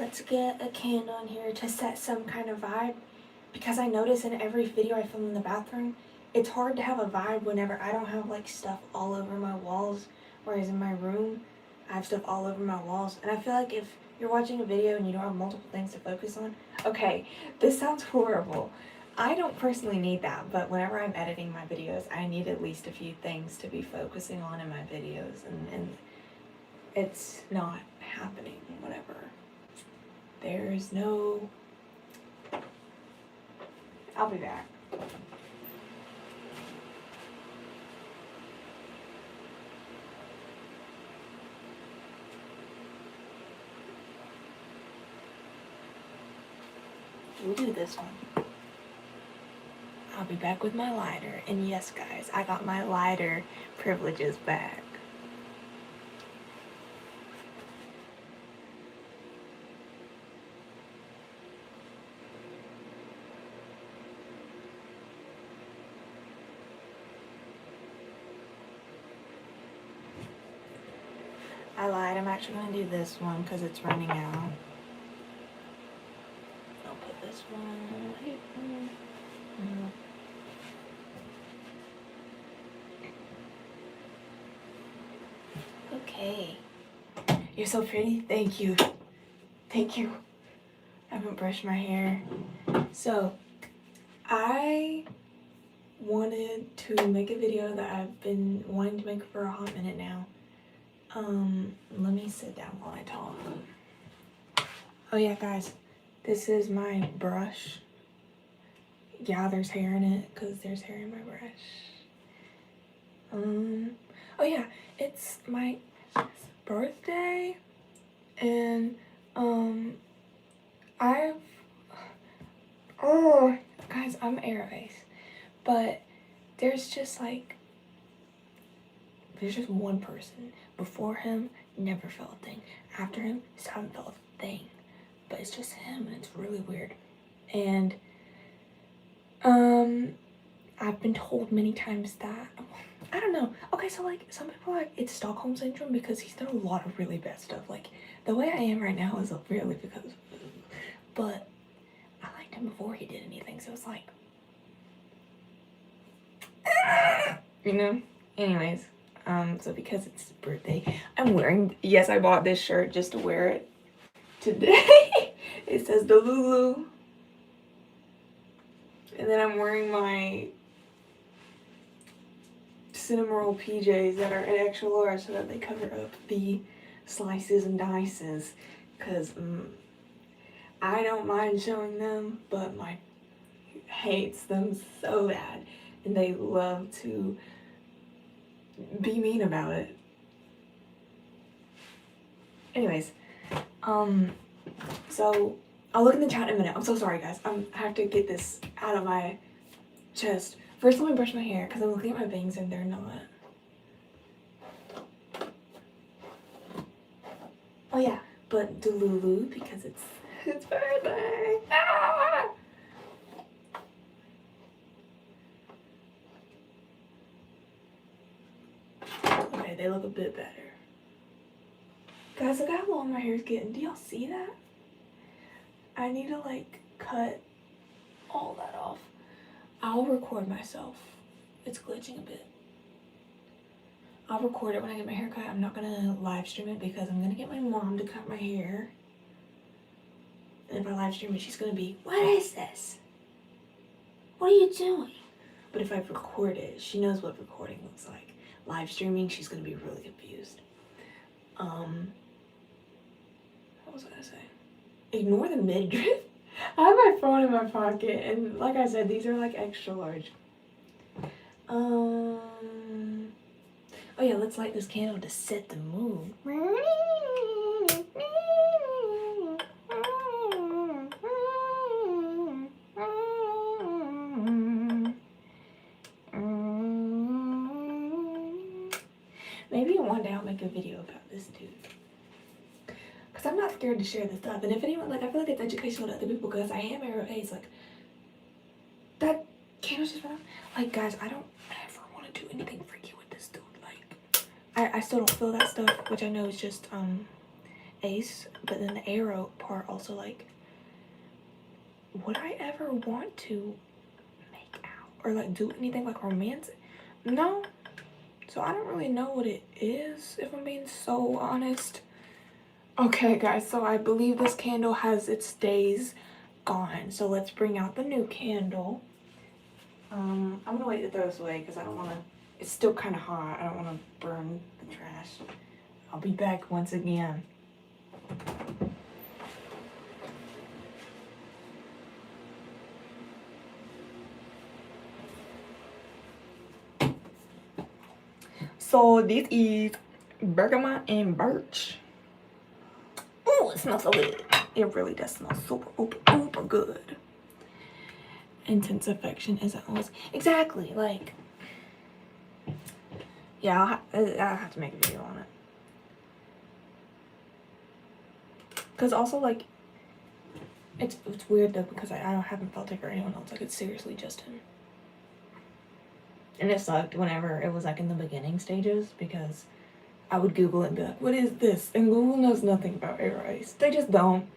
let's get a candle in here to set some kind of vibe, because I notice in every video I film in the bathroom, it's hard to have a vibe whenever I don't have like stuff all over my walls, whereas in my room I have stuff all over my walls. And I feel like if you're watching a video and you don't have multiple things to focus on, okay, this sounds horrible. I don't personally need that, but whenever I'm editing my videos, I need at least a few things to be focusing on in my videos, and it's not happening, whatever. There's no... I'll be back. We'll do this one. I'll be back with my lighter. And yes, guys, I got my lighter privileges back. I lied. I'm actually going to do this one because it's running out. I'll put this one right here. Okay. You're so pretty. Thank you. Thank you. I haven't brushed my hair. So, I wanted to make a video that I've been wanting to make for a hot minute now. Let me sit down while I talk. Oh yeah, guys, this is my brush. Yeah, there's hair in it because there's hair in my brush. Oh yeah, it's my birthday, and oh guys, I'm Aries, but there's just one person. Before him, never felt a thing. After him, still haven't felt a thing. But it's just him, and it's really weird. And I've been told many times that, I don't know. Okay, so like some people are like it's Stockholm syndrome because he's done a lot of really bad stuff. Like the way I am right now is really because of, but I liked him before he did anything, so it's like, you know. Anyways, so because it's his birthday, I'm wearing, yes, I bought this shirt just to wear it today. It says the Lulu. And then I'm wearing my Cinnamoroll PJs that are an extra large so that they cover up the slices and dices. Because I don't mind showing them, but my hates them so bad. And they love to be mean about it. Anyways, so I'll look in the chat in a minute. I'm so sorry, guys. I have to get this out of my chest. First, let me brush my hair because I'm looking at my bangs and they're not. Oh yeah, but Delulu because it's his birthday. Ah! Okay, they look a bit better. Guys, look how long my hair's getting. Do y'all see that? I need to like cut all that off. I'll record myself. It's glitching a bit. I'll record it when I get my hair cut. I'm not gonna live stream it because I'm gonna get my mom to cut my hair. And if I live stream it, she's gonna be, what is this? What are you doing? But if I record it, she knows what recording looks like. Live streaming, she's gonna be really confused. What was I gonna say? Ignore the midriff. I have my phone in my pocket, and like I said, these are like extra large. Oh yeah, let's light this candle to set the mood. Maybe one day I'll make a video about this dude. Because I'm not scared to share this stuff. And if anyone, like, I feel like it's educational to other people because I am Aries. Like, that candle's just went out. Like, guys, I don't ever want to do anything freaky with this dude. Like, I still don't feel that stuff, which I know is just, ace, but then the arrow part also, like, would I ever want to make out or like do anything like romantic? No. So I don't really know what it is, if I'm being so honest. Okay guys, so I believe this candle has its days gone. So let's bring out the new candle. I'm gonna wait to throw this away because I don't wanna, it's still kind of hot. I don't wanna burn the trash. I'll be back once again. So this is bergamot and birch. Oh, it smells so good. It really does smell super good. Intense affection isn't always exactly like. Yeah, I'll have to make a video on it. Cause also like, it's weird though because I haven't felt it for anyone else. Like it's seriously just him. And it sucked whenever it was like in the beginning stages because I would Google it and be like, what is this? And Google knows nothing about air ice. They just don't.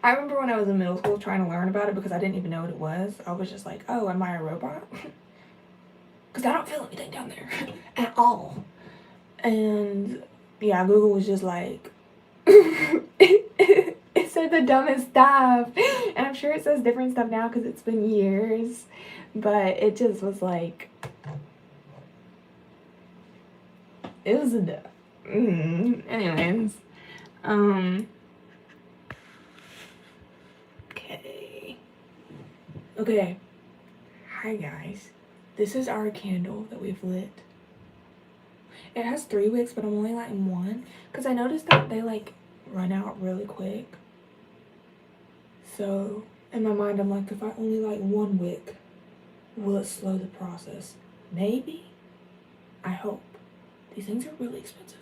I remember when I was in middle school trying to learn about it because I didn't even know what it was. I was just like, oh, am I a robot? Because I don't feel anything down there at all. And yeah, Google was just like, it said the dumbest stuff. And I'm sure it says different stuff now because it's been years. But it just was like, it was a anyways. Okay. Hi guys. This is our candle that we've lit. It has 3 wicks, but I'm only lighting 1 because I noticed that they like run out really quick. So in my mind, I'm like, if I only light 1 wick, will it slow the process? Maybe. I hope. These things are really expensive.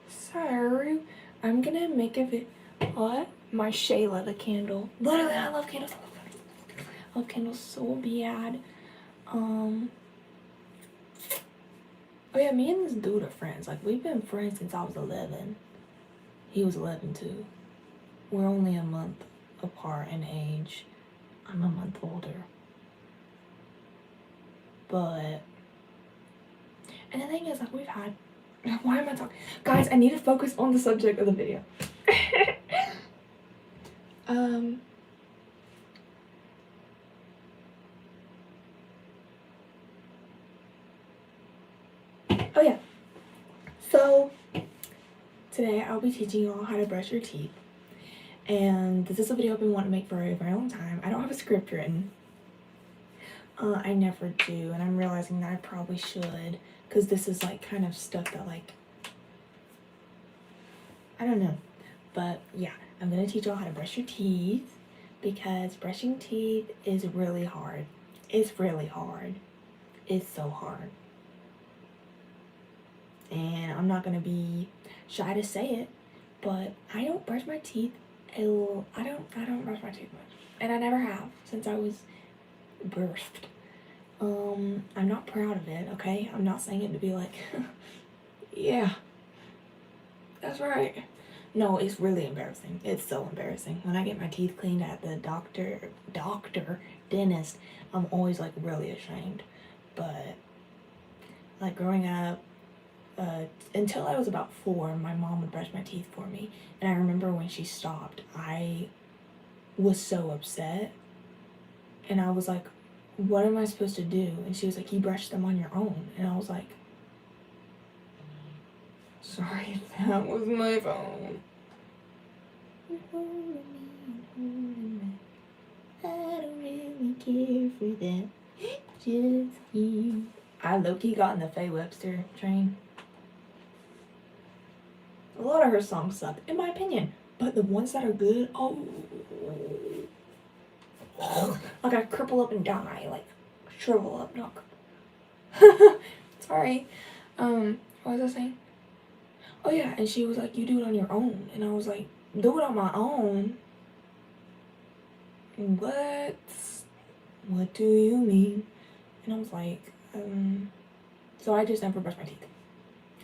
So I'm gonna make a video. What? My Shayla the candle. Literally, I love candles. I love candles so bad. Oh yeah, me and this dude are friends. Like we've been friends since I was 11. He was 11 too. We're only a month apart in age. I'm a month older. But, and the thing is, like we've had, why am I talking? Guys, I need to focus on the subject of the video. Oh yeah. So, today I'll be teaching you all how to brush your teeth. And this is a video I've been wanting to make for a very long time. I don't have a script written. I never do, and I'm realizing that I probably should, because this is like kind of stuff that like, I don't know. But yeah, I'm gonna teach you all how to brush your teeth, because brushing teeth is really hard. It's really hard. It's so hard. And I'm not gonna be shy to say it, but I don't brush my teeth. I don't brush my teeth much, and I never have since I was birthed. I'm not proud of it, okay? I'm not saying it to be like, yeah, that's right. No, it's really embarrassing. It's so embarrassing. When I get my teeth cleaned at the dentist, I'm always like really ashamed. But like growing up, until I was about 4, my mom would brush my teeth for me. And I remember when she stopped, I was so upset. And I was like, what am I supposed to do? And she was like, you brush them on your own. And I was like, sorry, that was my phone. I don't really care for that. Just you. I low-key got in the Faye Webster train. A lot of her songs suck, in my opinion. But the ones that are good, oh. Like I cripple up and die, like shrivel up, not cripple. Sorry. What was I saying? Oh yeah, and she was like, you do it on your own. And I was like, do it on my own? What? What do you mean? And I was like, so I just never brushed my teeth.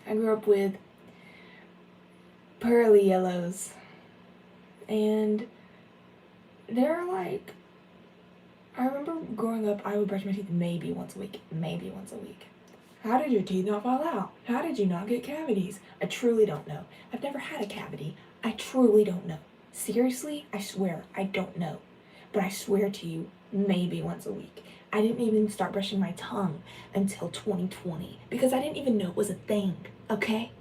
I grew up with pearly yellows. And they're like, I remember growing up, I would brush my teeth maybe once a week. How did your teeth not fall out? How did you not get cavities? I truly don't know. I've never had a cavity. I truly don't know. Seriously, I swear, I don't know. But I swear to you, maybe once a week. I didn't even start brushing my tongue until 2020 because I didn't even know it was a thing, okay?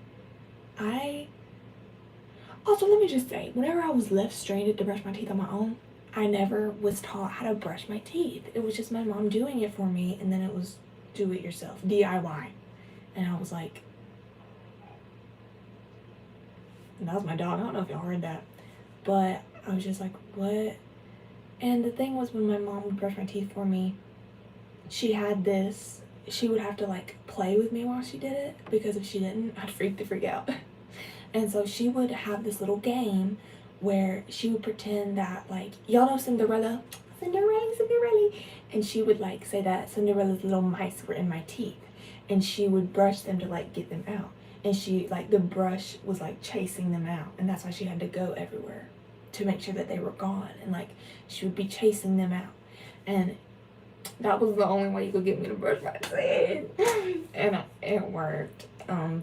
Also, let me just say, whenever I was left stranded to brush my teeth on my own, I never was taught how to brush my teeth. It was just my mom doing it for me, and then it was do it yourself, DIY. And I was like, and that was my dog. I don't know if y'all heard that, but I was just like, what? And the thing was, when my mom would brush my teeth for me, she would have to like play with me while she did it, because if she didn't, I'd freak the freak out. And so she would have this little game where she would pretend that, like, y'all know Cinderella, and she would like say that Cinderella's little mice were in my teeth, and she would brush them to like get them out, and she like the brush was like chasing them out, and that's why she had to go everywhere to make sure that they were gone, and like she would be chasing them out, and that was the only way you could get me to brush my teeth, and it worked.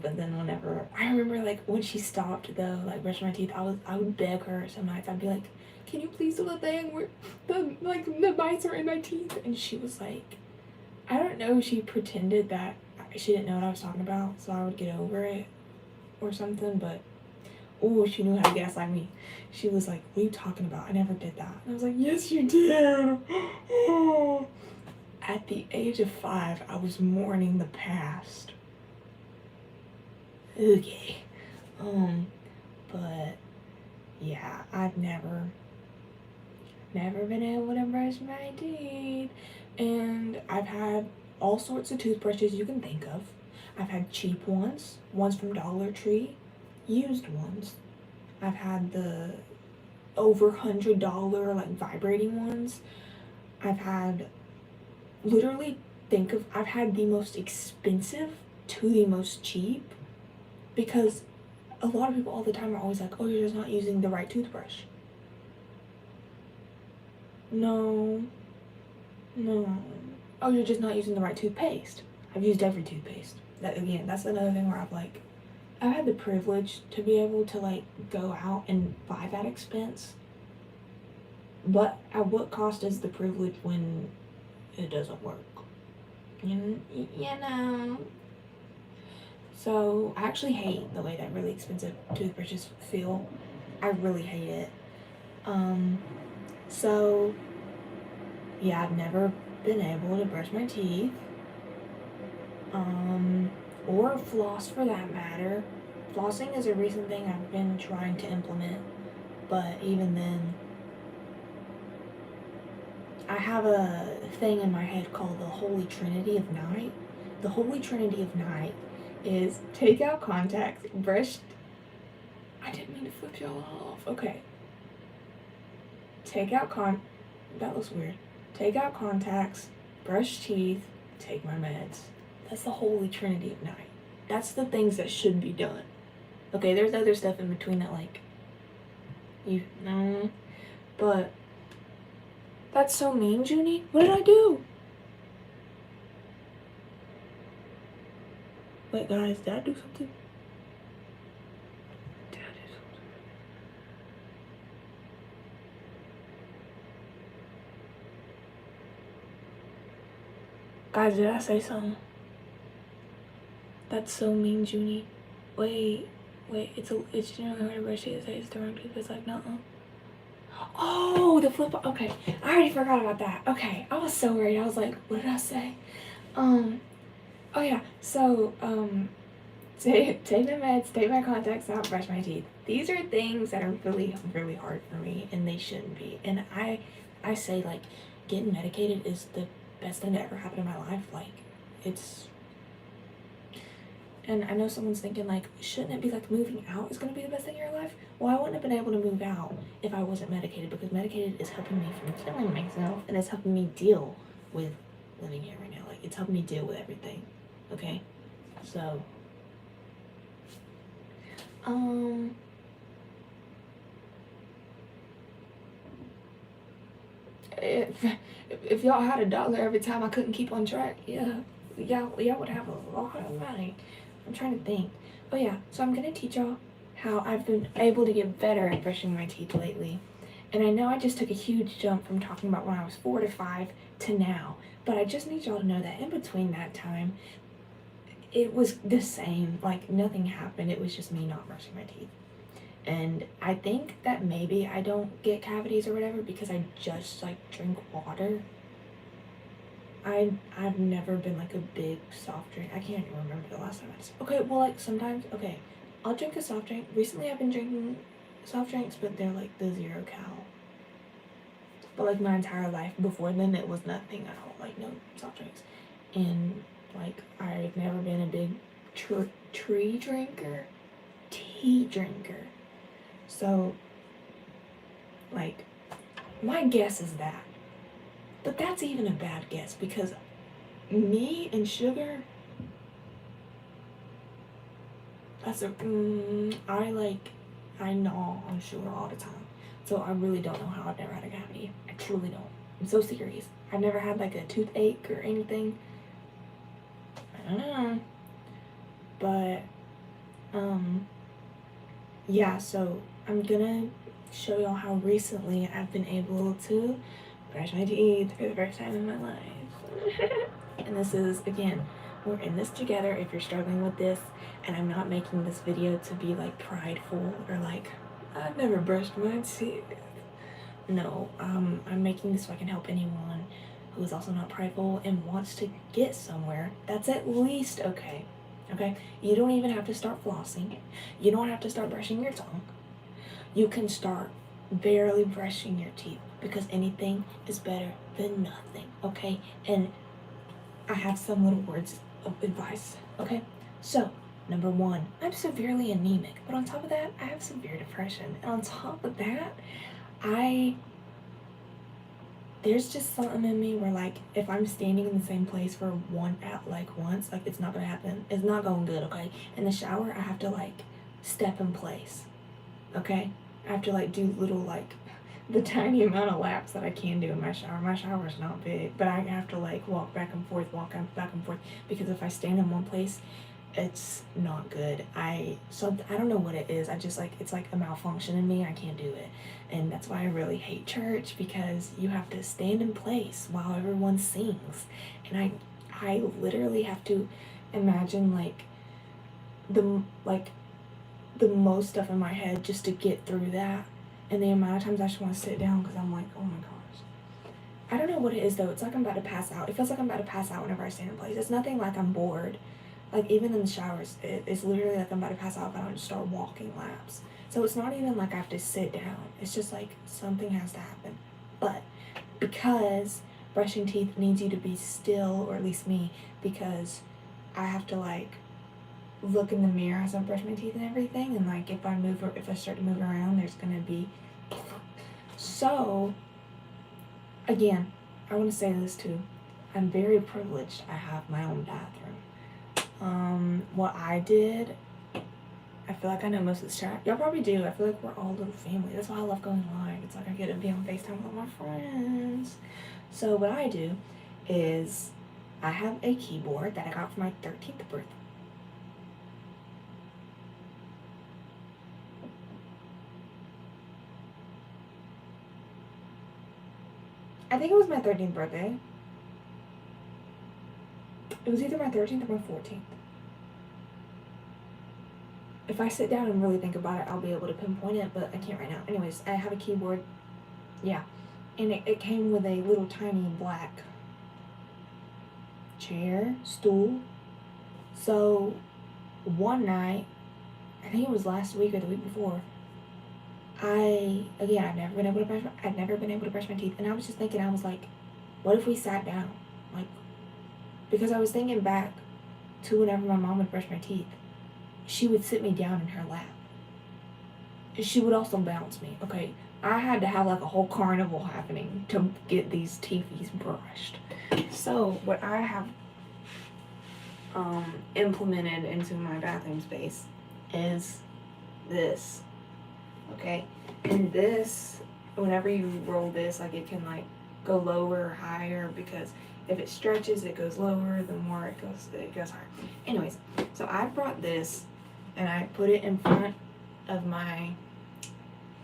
But then whenever I remember, like when she stopped though, like brushing my teeth, I would beg her some nights. I'd be like, "Can you please do the thing where the mice are in my teeth?" And she was like, I don't know, she pretended that she didn't know what I was talking about, so I would get over it or something. But oh, she knew how to gaslight me. She was like, "What are you talking about? I never did that." And I was like, "Yes, you did." At the age of 5, I was mourning the past. Okay. But yeah, I've never been able to brush my teeth. And I've had all sorts of toothbrushes you can think of. I've had cheap ones from Dollar Tree, used ones. I've had the over $100 like vibrating ones. I've had I've had the most expensive to the most cheap, because a lot of people all the time are always like, "Oh, you're just not using the right toothbrush." No. Oh, you're just not using the right toothpaste. I've used every toothpaste. That's another thing where I've had the privilege to be able to like go out and buy that expense. But at what cost is the privilege when it doesn't work? You know. So I actually hate the way that really expensive toothbrushes feel. I really hate it. So yeah, I've never been able to brush my teeth. Or floss for that matter. Flossing is a recent thing I've been trying to implement, but even then, I have a thing in my head called the Holy Trinity of Night. The Holy Trinity of Night is take out contacts, brush. I didn't mean to flip y'all off. Okay. That looks weird. Take out contacts, brush teeth, take my meds. That's the Holy Trinity of Night. That's the things that should be done. Okay, there's other stuff in between that, like, you know, but that's so mean, Junie. What did I do? Wait, guys, did I do something? Guys, did I say something? That's so mean, Junie. Wait, it's generally hard to brush it. It's the wrong tooth. It's like, nuh-uh. Oh, the flip. Okay, I already forgot about that. Okay, I was so worried. I was like, what did I say? Oh yeah. So take the meds, take my contacts out, brush my teeth. These are things that are really, really hard for me, and they shouldn't be. And I say, like, getting medicated is the best thing that ever happened in my life. Like, it's. And I know someone's thinking, like, shouldn't it be like moving out is going to be the best thing in your life? Well, I wouldn't have been able to move out if I wasn't medicated, because medicated is helping me from killing myself, and it's helping me deal with living here right now. Like, it's helping me deal with everything. Okay? So, if y'all had $1 every time I couldn't keep on track, y'all would have a lot of money. I'm trying to think. Oh yeah, so I'm gonna teach y'all how I've been able to get better at brushing my teeth lately. And I know I just took a huge jump from talking about when I was 4 to 5 to now, but I just need y'all to know that in between that time, it was the same. Like, nothing happened. It was just me not brushing my teeth. And I think that maybe I don't get cavities or whatever because I just like drink water. I've never been like a big soft drink. I can't even remember the last time I just, okay, well, like sometimes, okay, I'll drink a soft drink. Recently I've been drinking soft drinks, but they're like the 0 cal. But like my entire life before then, it was nothing at all. Like no soft drinks. And like I've never been a big tea drinker. So like my guess is that. But that's even a bad guess because me and sugar, that's a, I gnaw on sugar all the time. So I really don't know how I've never had a cavity. I truly don't. I'm so serious. I've never had like a toothache or anything. I don't know. But, yeah, so I'm gonna show y'all how recently I've been able to brush my teeth for the first time in my life. And this is, again, we're in this together if you're struggling with this, and I'm not making this video to be like prideful or like, I've never brushed my teeth. No, I'm making this so I can help anyone who is also not prideful and wants to get somewhere that's at least okay. Okay? You don't even have to start flossing. You don't have to start brushing your tongue. You can start barely brushing your teeth because anything is better than nothing, okay? And I have some little words of advice, okay? So, number 1, I'm severely anemic, but on top of that, I have severe depression. And on top of that, there's just something in me where like, if I'm standing in the same place for once, like it's not gonna happen. It's not going good, okay? In the shower, I have to like step in place, okay? I have to like do little like the tiny amount of laps that I can do in my shower. My shower is not big, but I have to like walk back and forth, because if I stand in one place, it's not good. I don't know what it is. I just like, it's like a malfunction in me. I can't do it. And that's why I really hate church, because you have to stand in place while everyone sings. And I literally have to imagine like the most stuff in my head just to get through that. And the amount of times I just want to sit down because I'm like, oh my gosh. I don't know what it is though. It's like I'm about to pass out. It feels like I'm about to pass out whenever I stand in place. It's nothing like I'm bored. Like even in the showers, it's literally like I'm about to pass out if I don't just start walking laps. So it's not even like I have to sit down. It's just like something has to happen. But because brushing teeth needs you to be still, or at least me, because I have to like look in the mirror as I brush my teeth and everything, and like if I start to move around, there's gonna be. So again, I want to say this too. I'm very privileged. I have my own bathroom. What I did, I feel like I know most of this chat. Y'all probably do. I feel like we're all a little family. That's why I love going live. It's like I get to be on FaceTime with my friends. So what I do is I have a keyboard that I got for my 13th birthday. I think it was my 13th birthday. It was either my 13th or my 14th. If I sit down and really think about it, I'll be able to pinpoint it, but I can't right now. Anyways, I have a keyboard. Yeah. And it came with a little tiny black stool. So one night, I think it was last week or the week before, I'd never been able to brush my teeth, and I was just thinking, I was like, what if we sat down? Like, because I was thinking back to whenever my mom would brush my teeth, she would sit me down in her lap. She would also bounce me. Okay, I had to have like a whole carnival happening to get these teefies brushed. So what I have implemented into my bathroom space is this. Okay, and this, whenever you roll this, like it can like go lower or higher, because if it stretches, it goes lower. The more it goes higher. Anyways, so I brought this and I put it in front of my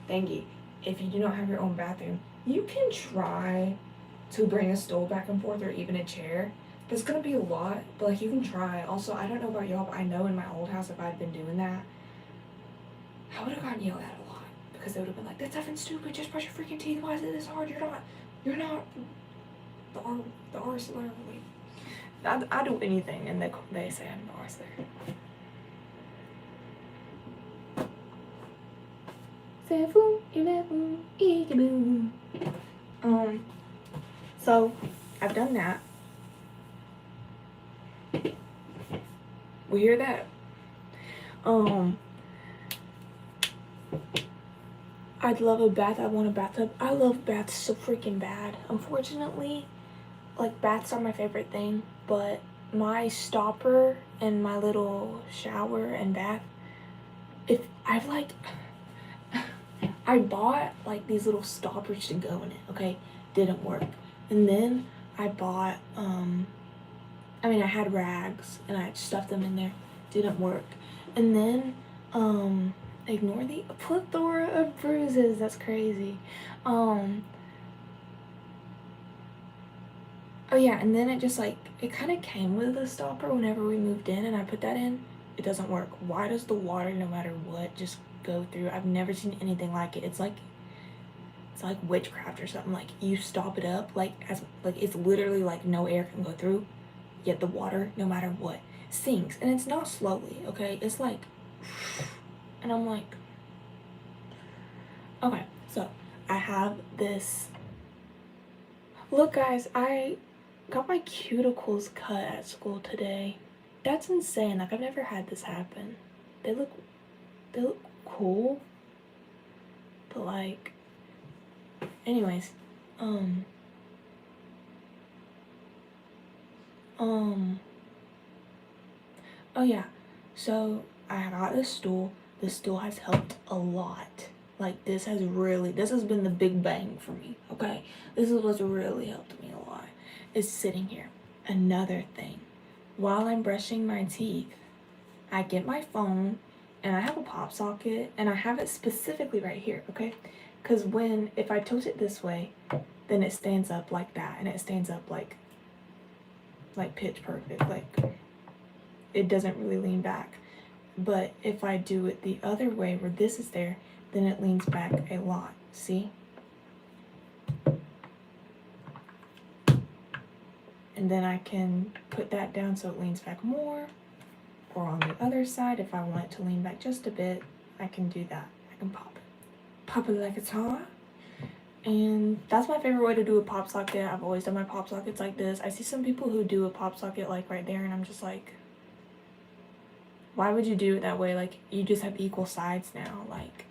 thingy. If you do not have your own bathroom, you can try to bring a stool back and forth, or even a chair. It's gonna be a lot, but like, you can try. Also, I don't know about y'all, but I know in my old house, if I'd been doing that, I would have gotten yelled at a lot, because they would have been like, "That's effing stupid. Just brush your freaking teeth. Why is it this hard? You're not the R slur." I do anything, and they say I'm the R slur. 7-Eleven, Igaboo. So I've done that. We hear that? I'd love a bath. I want a bathtub. I love baths so freaking bad. Unfortunately, like, baths are my favorite thing, but my stopper and my little shower and bath, I bought like these little stoppers to go in it, okay? Didn't work. And then I bought, I had rags and I stuffed them in there. Didn't work. And then, ignore the plethora of bruises. That's crazy. Oh yeah, and then it just like, it kind of came with a stopper whenever we moved in, and I put that in. It doesn't work. Why does the water, no matter what, just go through? I've never seen anything like it. It's like witchcraft or something. Like, you stop it up, it's literally like no air can go through, yet the water, no matter what, sinks. And it's not slowly, okay? It's like, and I'm like, okay, so I have this. Look, guys, I got my cuticles cut at school today. That's insane. Like, I've never had this happen. They look cool, but like, anyways, oh yeah, so I got this stool. This stool has helped a lot. Like, this has been the big bang for me, okay? This is what's really helped me a lot, is sitting here. Another thing, while I'm brushing my teeth, I get my phone, and I have a pop socket, and I have it specifically right here, okay? Because if I tilt it this way, then it stands up like that, and it stands up like pitch perfect, like, it doesn't really lean back. But if I do it the other way, where this is there, then it leans back a lot, see? And then I can put that down so it leans back more, or on the other side, if I want it to lean back just a bit, I can do that. I can pop it like a top. And that's my favorite way to do a pop socket. I've always done my pop sockets like this. I see some people who do a pop socket like right there, and I'm just like, why would you do it that way? Like, you just have equal sides now. Like,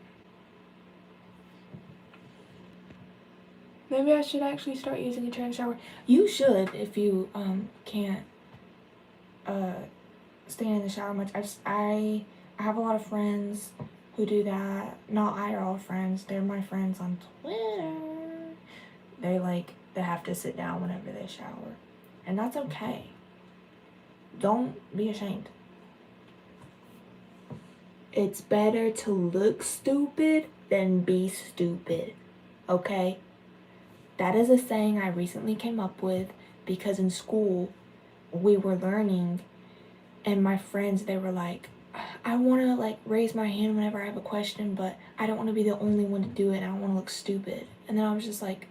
maybe I should actually start using a chair in the shower. You should, if you can't stand in the shower much. I have a lot of friends who do that. Not IRL friends. They're my friends on Twitter. They have to sit down whenever they shower, and that's okay. Don't be ashamed. It's better to look stupid than be stupid, okay? That is a saying I recently came up with, because in school we were learning, and my friends, they were like, I want to like raise my hand whenever I have a question, but I don't want to be the only one to do it, and I don't want to look stupid. And then I was just like,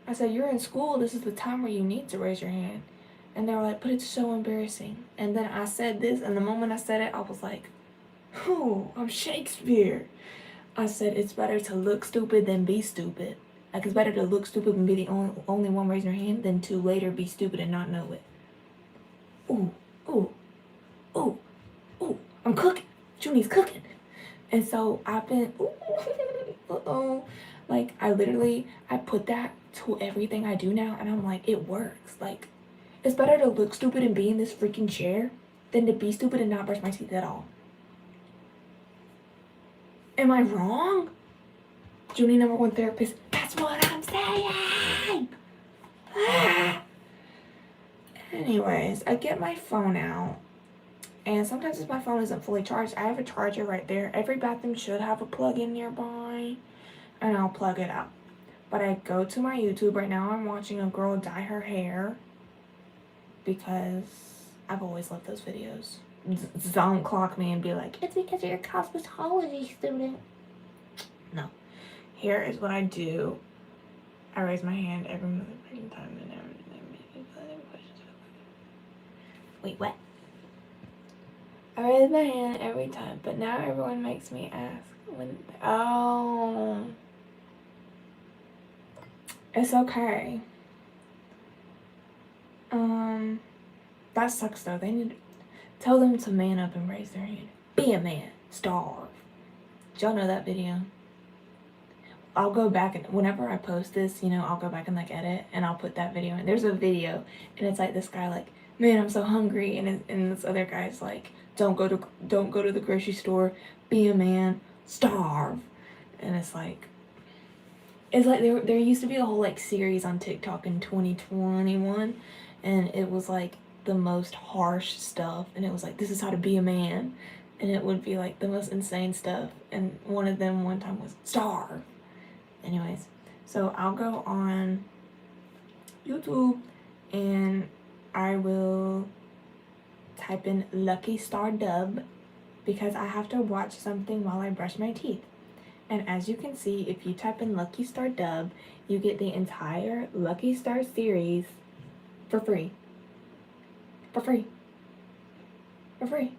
I said, you're in school, this is the time where you need to raise your hand. And they were like, but it's so embarrassing. And then I said this, and the moment I said it, I was like, oh, I'm Shakespeare. I said, it's better to look stupid than be stupid. Like, it's better to look stupid and be the only one raising your hand than to later be stupid and not know it. Ooh, ooh, ooh, ooh, I'm cooking. Junie's cooking. And so I've been, like, I put that to everything I do now, and I'm like, it works. Like, it's better to look stupid and be in this freaking chair than to be stupid and not brush my teeth at all. Am I wrong? Junie #1 therapist, that's what I'm saying? Ah. Anyways, I get my phone out. And sometimes if my phone isn't fully charged, I have a charger right there. Every bathroom should have a plug-in nearby. And I'll plug it up. But I go to my YouTube. Right now I'm watching a girl dye her hair. Because I've always loved those videos. Don't clock me and be like, it's because you're a cosmetology student. No. Here is what I do. I raise my hand every motherfucking time. Wait, what? I raise my hand every time, but now everyone makes me ask when. Oh, it's okay. That sucks though. They need to tell them to man up and raise their hand. Be a man. Starve. Did y'all know that video? I'll go back and whenever I post this, you know, I'll go back and like edit and I'll put that video in. There's a video and it's like this guy like, man, I'm so hungry, and this other guy's like, don't go to the grocery store, be a man, starve. And it's like there used to be a whole like series on TikTok in 2021, and it was like the most harsh stuff, and it was like, this is how to be a man, and it would be like the most insane stuff, and one of them one time was starve. Anyways, so I'll go on YouTube and I will type in Lucky Star Dub because I have to watch something while I brush my teeth. And as you can see, if you type in Lucky Star Dub, you get the entire Lucky Star series for free. For free. For free.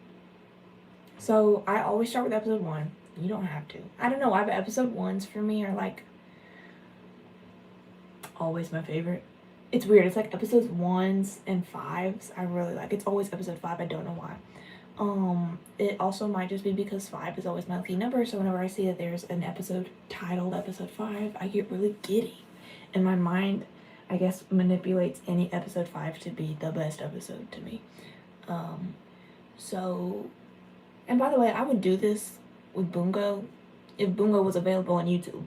So I always start with episode 1. You don't have to. I don't know why, but episode 1s for me are like always my favorite. It's weird. It's like episodes 1s and 5s I really like. It's always episode 5. I don't know why. It also might just be because 5 is always my lucky number. So whenever I see that there's an episode titled episode 5, I get really giddy. And my mind, I guess, manipulates any episode 5 to be the best episode to me. So, and by the way, I would do this with Bungo if Bungo was available on YouTube.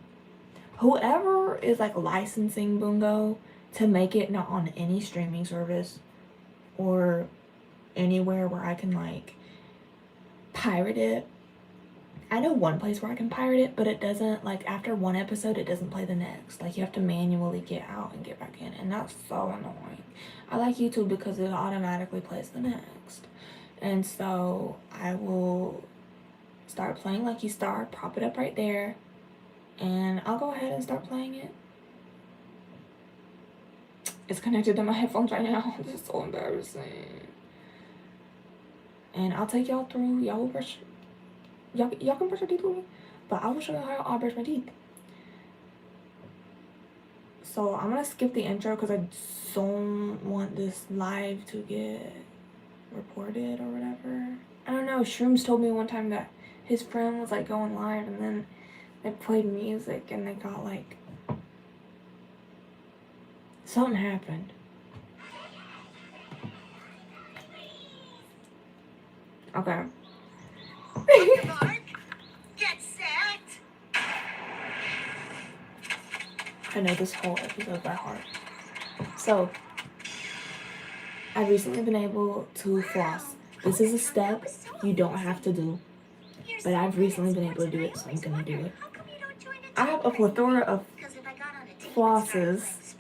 Whoever is like licensing Bungo to make it not on any streaming service or anywhere where I can like pirate it. I know one place where I can pirate it, but it doesn't, like after one episode it doesn't play the next. Like you have to manually get out and get back in, and that's so annoying. I like YouTube because it automatically plays the next. And so I will start playing Lucky Star, prop it up right there, and I'll go ahead and start playing it. It's connected to my headphones right now. This is so embarrassing. And I'll take y'all through. Y'all can brush your teeth with me, but I will show you how I brush my teeth. So I'm gonna skip the intro because I don't want this live to get reported or whatever. I don't know. Shrooms told me one time that his friend was like going live and then they played music and they got like something happened. Okay. Get set. I know this whole episode by heart. So, I've recently been able to floss. This is a step you don't have to do, but I've recently been able to do it, so I'm gonna do it. I have a plethora of flosses.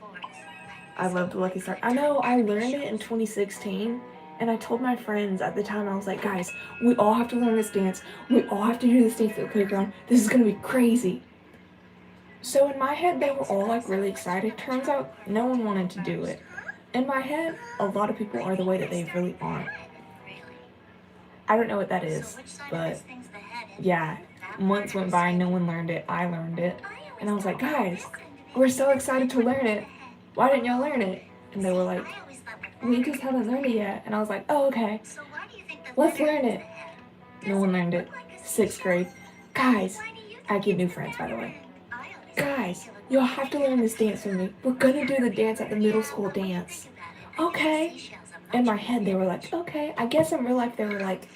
I love the Lucky Star. I know I learned it in 2016, and I told my friends at the time, I was like, guys, we all have to learn this dance. We all have to do this dance at the playground. This is gonna be crazy. So in my head, they were all like really excited. Turns out no one wanted to do it. In my head, a lot of people are the way that they really aren't. I don't know what that is, but yeah, months went by, no one learned it. I learned it, and I was like, guys, we're so excited to learn it. Why didn't y'all learn it? And they were like, we just haven't learned it yet. And I was like, oh, okay, let's learn it. No one learned it. 6th grade. Guys, I get new friends, by the way. Guys, you'll have to learn this dance with me. We're gonna do the dance at the middle school dance. Okay. In my head, they were like, okay. I guess in real life, they were like,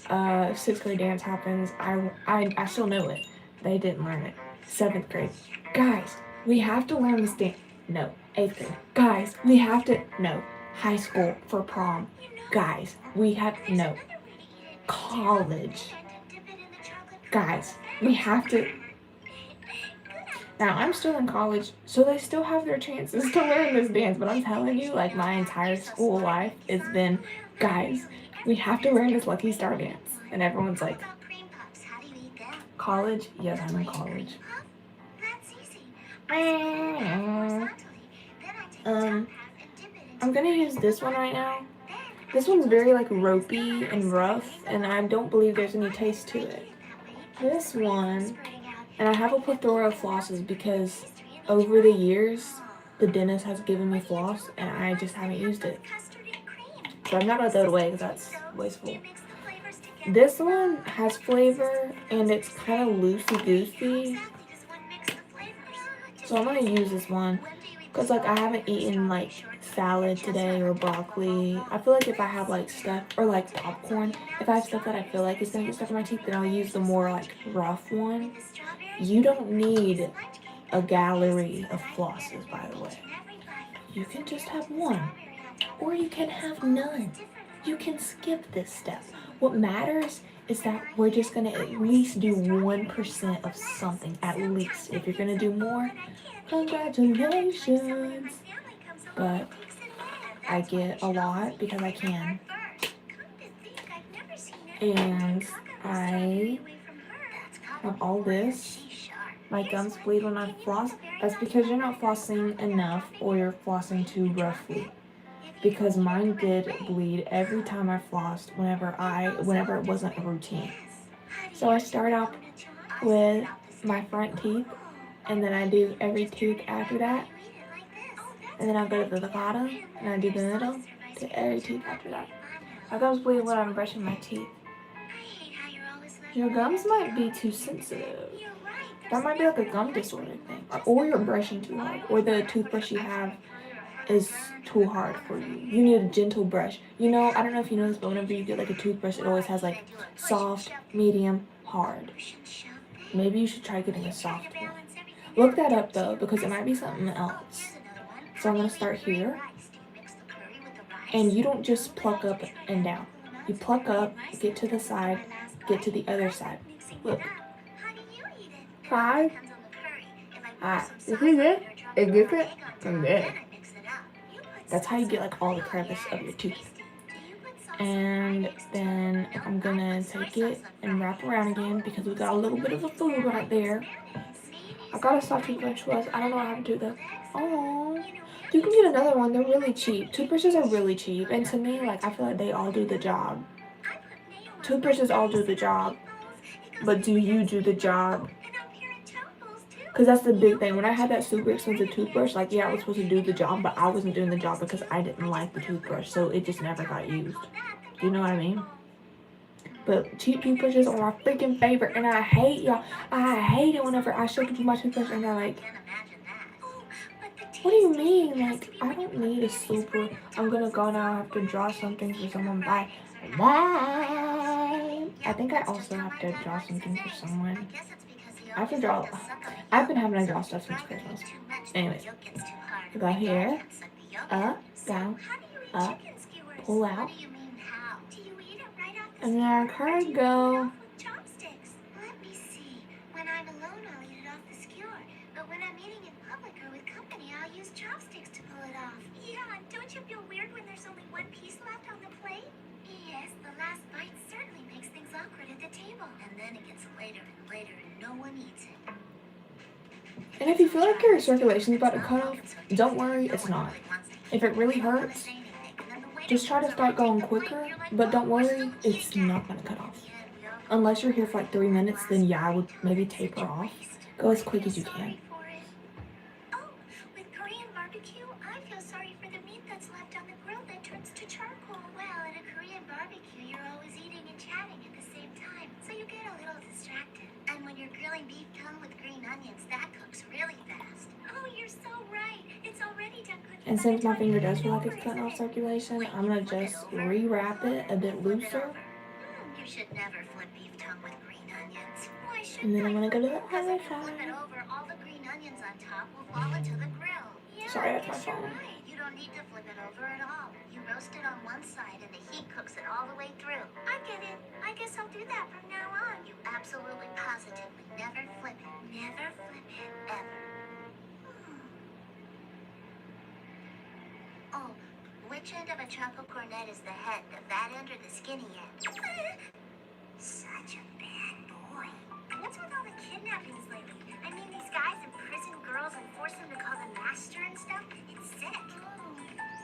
6th grade dance happens. I still know it. They didn't learn it. 7th grade. Guys, we have to learn this dance. No, 8th grade. Guys, we have to. No, high school for prom. Guys, we have. No, college. Guys, we have to. Now, I'm still in college, so they still have their chances to learn this dance, but I'm telling you, like, my entire school life, it's been, guys, we have to learn this Lucky Star dance. And everyone's like, college? Yes, I'm in college. I'm gonna use this one right now. This one's very, like, ropey and rough, and I don't believe there's any taste to it. This one, and I have a plethora of flosses because over the years, the dentist has given me floss, and I just haven't used it. So I'm not gonna throw it away because that's wasteful. This one has flavor, and it's kind of loosey-goosey. So I'm gonna use this one because, like, I haven't eaten, like, salad today or broccoli. I feel like if I have, like, stuff, or, like, popcorn, if I have stuff that I feel like is gonna get stuck in my teeth, then I'll use the more, like, rough one. You don't need a gallery of flosses, by the way. You can just have one, or you can have none. You can skip this step. What matters is that we're just gonna at least do 1% of something, at least. If you're gonna do more, congratulations. But I get a lot because I can. And I have all this. My gums bleed when I floss. That's because you're not flossing enough or you're flossing too roughly. Because mine did bleed every time I flossed whenever it wasn't a routine. So I start off with my front teeth, and then I do every tooth after that. And then I'll go to the bottom, and I do the middle to every tooth after that. My gums bleed when I'm brushing my teeth. Your gums might be too sensitive. That might be like a gum disorder thing. Or you're brushing too hard. Or the toothbrush you have is too hard for you. You need a gentle brush. You know, I don't know if you know this, but whenever you get like a toothbrush, it always has like soft, medium, hard. Maybe you should try getting a soft one. Look that up though, because it might be something else. So I'm going to start here. And you don't just pluck up and down. You pluck up, get to the side, get to the other side. Look. 5. You see this? It gets it from there. That's how you get like all the crevice of your tooth. And then I'm gonna take it and wrap around again because we got a little bit of a food right there. I got a soft toothbrush was. I don't know what happened to them. Oh, you can get another one. They're really cheap. Toothbrushes are really cheap, and to me, like, I feel like they all do the job. Toothbrushes all do the job, but do you do the job? Because that's the big thing. When I had that super expensive toothbrush, like, yeah, I was supposed to do the job, but I wasn't doing the job because I didn't like the toothbrush, so it just never got used. Do you know what I mean? But cheap toothbrushes are my freaking favorite, and I hate y'all. I hate it whenever I show people my toothbrush and they're like, what do you mean? Like, I don't need a super, I'm gonna go now, I have to draw something for someone by. Why? I think I also have to draw something for someone. I have to draw, I've been having to draw stuff since Christmas. Anyways, we go here, up, down, up, pull out, and then our card go. And if you feel like your circulation's about to cut off, don't worry, it's not. If it really hurts, just try to start going quicker, but don't worry, it's not gonna cut off. Unless you're here for like 3 minutes, then yeah, I would maybe taper off. Go as quick as you can. With Korean barbecue, I feel sorry for the meat that's left on the grill that turns to charcoal. Well, at a Korean barbecue, you're always eating and chatting at the same time, so you get a little distracted. And when you're grilling beef tongue with green onions, that cooks really fast. Oh, you're so right. It's already done cooking. And since my finger does feel like it's cutting off circulation, I'm gonna just rewrap it a bit looser. You should never flip beef tongue with green onions. Why should And then I'm gonna go to the Because other if you flip it side. over, all the green onions on top will fall into the grill. Yeah, Sorry, that's my yes, you're phone. right. You don't need to flip it over at all. You roast it on one side and the heat cooks it all the way through. I get it. I guess I'll do that from now on. You absolutely positively never flip it. Never flip it, ever. Oh, which end of a chocolate cornet is the head, the fat end or the skinny end? Such a bad boy. What's with all the kidnappings lately? I mean, these guys imprison girls and force them to call them master and stuff. It's sick.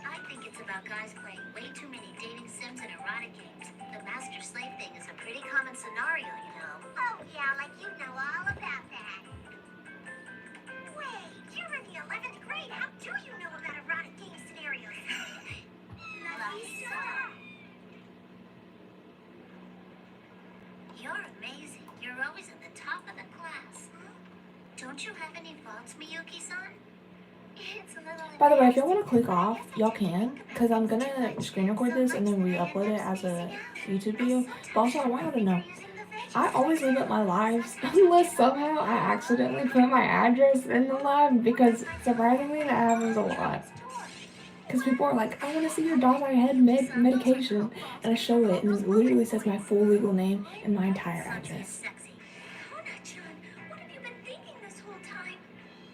I think it's about guys playing way too many dating sims and erotic games. The master-slave thing is a pretty common scenario, you know. Oh, yeah, like you know all about that. Wait, you're in the 11th grade. How do you know about erotic game scenarios? You're amazing. You're always at the top of the class. Don't you have any faults, Miyuki-san? It's a little By the way, if y'all want to click off, y'all can, because I'm gonna screen record this and then re-upload it as a YouTube video. But also, I want y'all to know, I always leave up my lives unless somehow I accidentally put my address in the live, because surprisingly that happens a lot. Because people are like, I want to see your dye head medication, and I show it and it literally says my full legal name and my entire address. Hana-chan, what have you been thinking this whole time?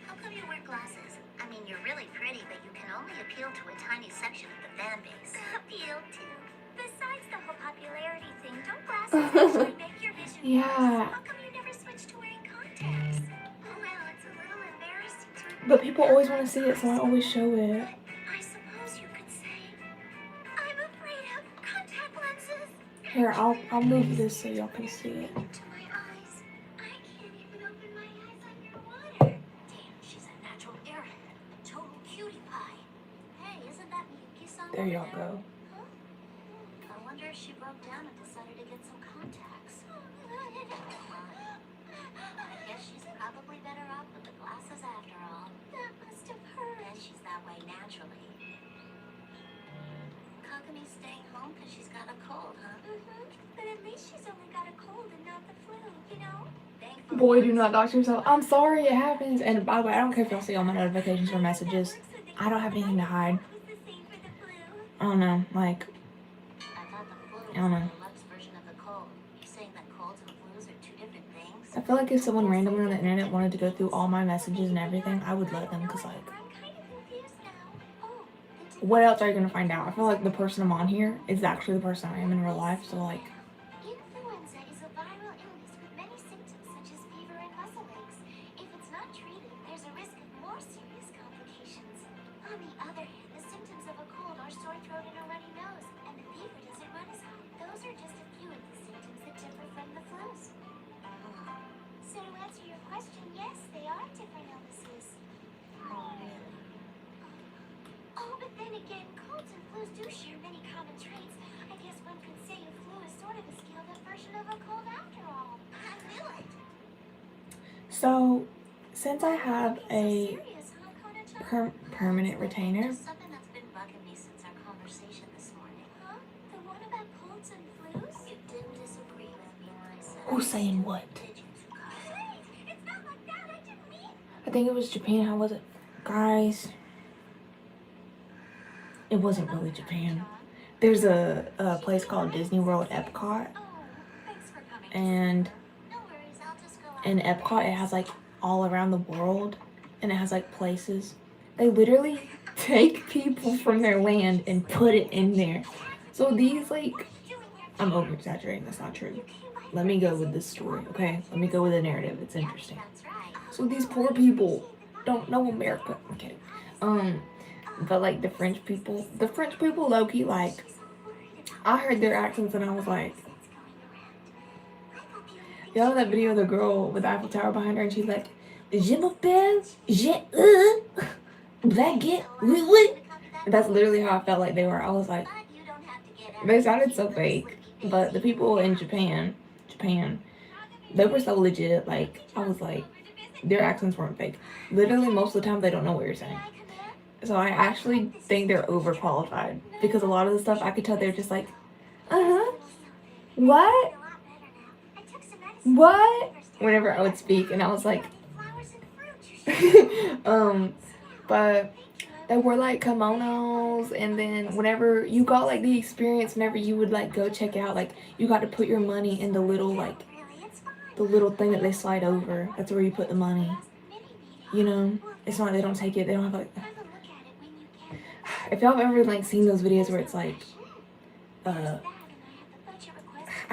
How come you wear glasses? I mean, you're really pretty, but you can only appeal to a tiny section of the fan base. Appeal to? Besides the whole popularity thing, don't glasses actually make your vision worse? Yeah. How come you never switched to wearing contacts? Well, it's a little embarrassing to admit. But people always want to see it, so I always show it. I suppose you could say, I'm afraid of contact lenses. Here, I'll move this so y'all can see it. To my eyes. I can't even open my eyes underwater. Damn, she's a natural airhead. Total cutie pie. Hey, isn't that Miyuki-san? There y'all go. Huh? I wonder if she broke down and decided to get some contacts. I guess she's probably better off with the glasses after all. That must have hurt. Guess she's that way naturally. Kagami's staying home because she's got a cold, huh? But at least she's only got a cold and not the flu, you know? Thankfully, Boy, do not dox yourself. I'm sorry, it happens. And by the way, I don't care if y'all see all my notifications or messages. I don't have anything to hide. it was the same for the flu. I don't know, like, I thought the flu was I don't know. the deluxe version of the cold. You saying that colds and flus are two different things? I feel like if someone randomly on the internet wanted to go through all my messages and everything, I would let them, because, like, I'm kind of confused now. Oh, what else are you going to find out? I feel like the person I'm on here is actually the person I am in real life, so, like, influenza is a viral illness with many symptoms such as fever and muscle aches. If it's not treated, there's a risk of more serious complications. On the other hand, the symptoms of a cold are sore throat and a runny nose, and the fever doesn't run as high. Those are just a few of the symptoms that differ from the flus. So to answer your question, yes, they are different illnesses. Oh, really? Oh, but then again, colds and flus do share many common traits. I guess one could say a flu is sort of a scaled-up version of a cold after all. I knew it. so, since I have a Serious, huh, Kona-chan? permanent retainer, Just something that's been bugging me since our conversation this morning. Huh? The one about colds and flus? You didn't disagree with me when I said who's saying what? did you, Tsukasa? Wait, it's not like that. I didn't mean. I think it was Japan. How was it? Guys, it wasn't really Japan. There's a place called Disney World Epcot, Oh, thanks for coming. and No worries, I'll just go out. in Epcot it has like all around the world, and it has like places. They literally take people from their land and put it in there. So these, like, I'm over exaggerating, that's not true. Let me go with this story, okay? Let me go with the narrative, it's interesting. That's right. So these poor people don't know America. I'm kidding. But like the French people low-key, like, I heard their accents and I was like, y'all know that video of the girl with the Eiffel Tower behind her and she's like, Je m'appelle, baguette, oui. That's literally how I felt like they were. I was like, But you don't have to get they sounded so fake. But the people in Japan, they were so legit. Like, I was like, their accents weren't fake. Literally, most of the time, they don't know what you're saying. So I actually think they're overqualified. Because a lot of the stuff, I could tell they're just like, uh-huh, what? What? Whenever I would speak, and I was like, but they were like kimonos, and then whenever you got like the experience, whenever you would like go check out, like you got to put your money in the little like the little thing that they slide over. That's where you put the money. You know, it's not they don't take it. They don't have like. If y'all have ever like seen those videos where it's like, I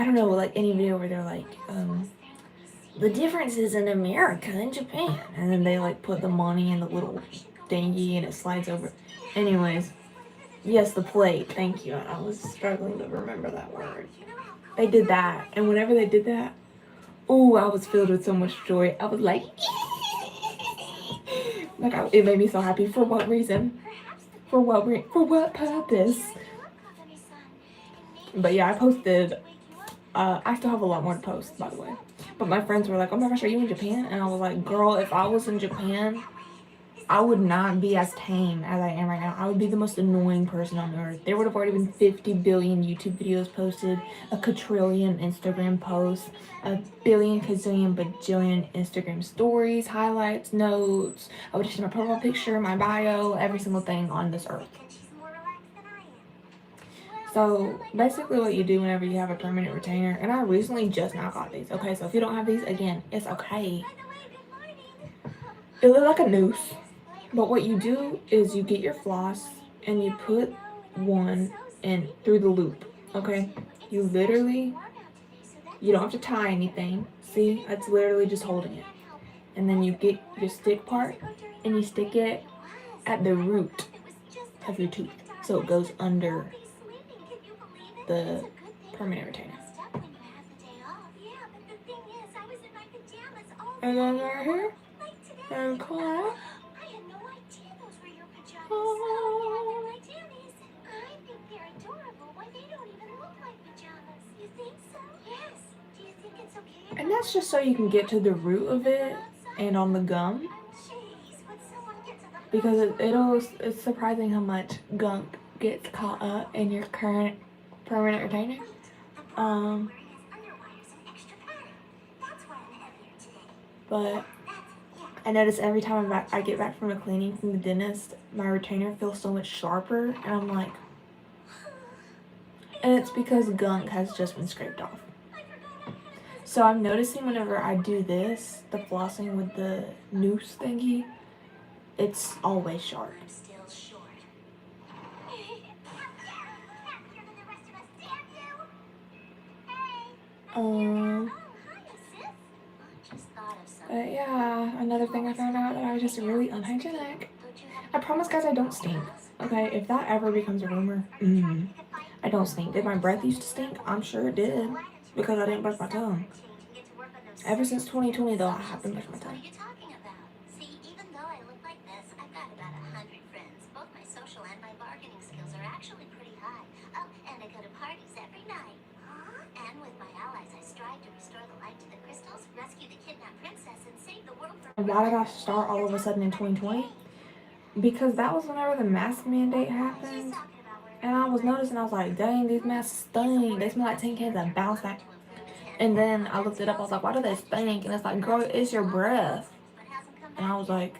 don't know, like any video where they're like, the differences in America and Japan, and then they like put the money in the little thingy and it slides over. Anyways, yes, the plate. Thank you. I was struggling to remember that word. They did that, and whenever they did that, oh, I was filled with so much joy. I was like, it made me so happy. For what reason? For what purpose? But yeah, I posted. I still have a lot more to post, by the way. But my friends were like, oh my gosh, are you in Japan? And I was like, girl, if I was in Japan, I would not be as tame as I am right now. I would be the most annoying person on earth. There would have already been 50 billion YouTube videos posted, a quadrillion Instagram posts, a billion, gazillion, bajillion Instagram stories, highlights, notes. I would just have my profile picture, my bio, every single thing on this earth. So basically what you do whenever you have a permanent retainer, and I recently just now got these, okay? So if you don't have these, again, it's okay. It looks like a noose, but what you do is you get your floss and you put one in through the loop, okay? You literally, you don't have to tie anything. See, it's literally just holding it. And then you get your stick part and you stick it at the root of your tooth. So it goes under the permanent retainer. And then right here, and pull out. And that's just so you can get to the root of it and on the gum. Because it's surprising how much gunk gets caught up in your current permanent retainer. But I notice every time I get back from a cleaning from the dentist, my retainer feels so much sharper, and I'm like, and it's because gunk has just been scraped off. So I'm noticing whenever I do this, the flossing with the noose thingy, it's always sharp. But yeah, another thing I found out that I was just really unhygienic. I promise, guys, I don't stink. Okay, if that ever becomes a rumor, I don't stink. Did my breath used to stink? I'm sure it did, because I didn't brush my tongue. Ever since 2020, though, I have been brushing my tongue. Why did I start all of a sudden in 2020? Because that was whenever the mask mandate happened. And I was noticing, I was like, dang, these masks stink. They smell like tin cans and bounce back. And then I looked it up. I was like, why do they stink? And it's like, girl, it's your breath. And I was like,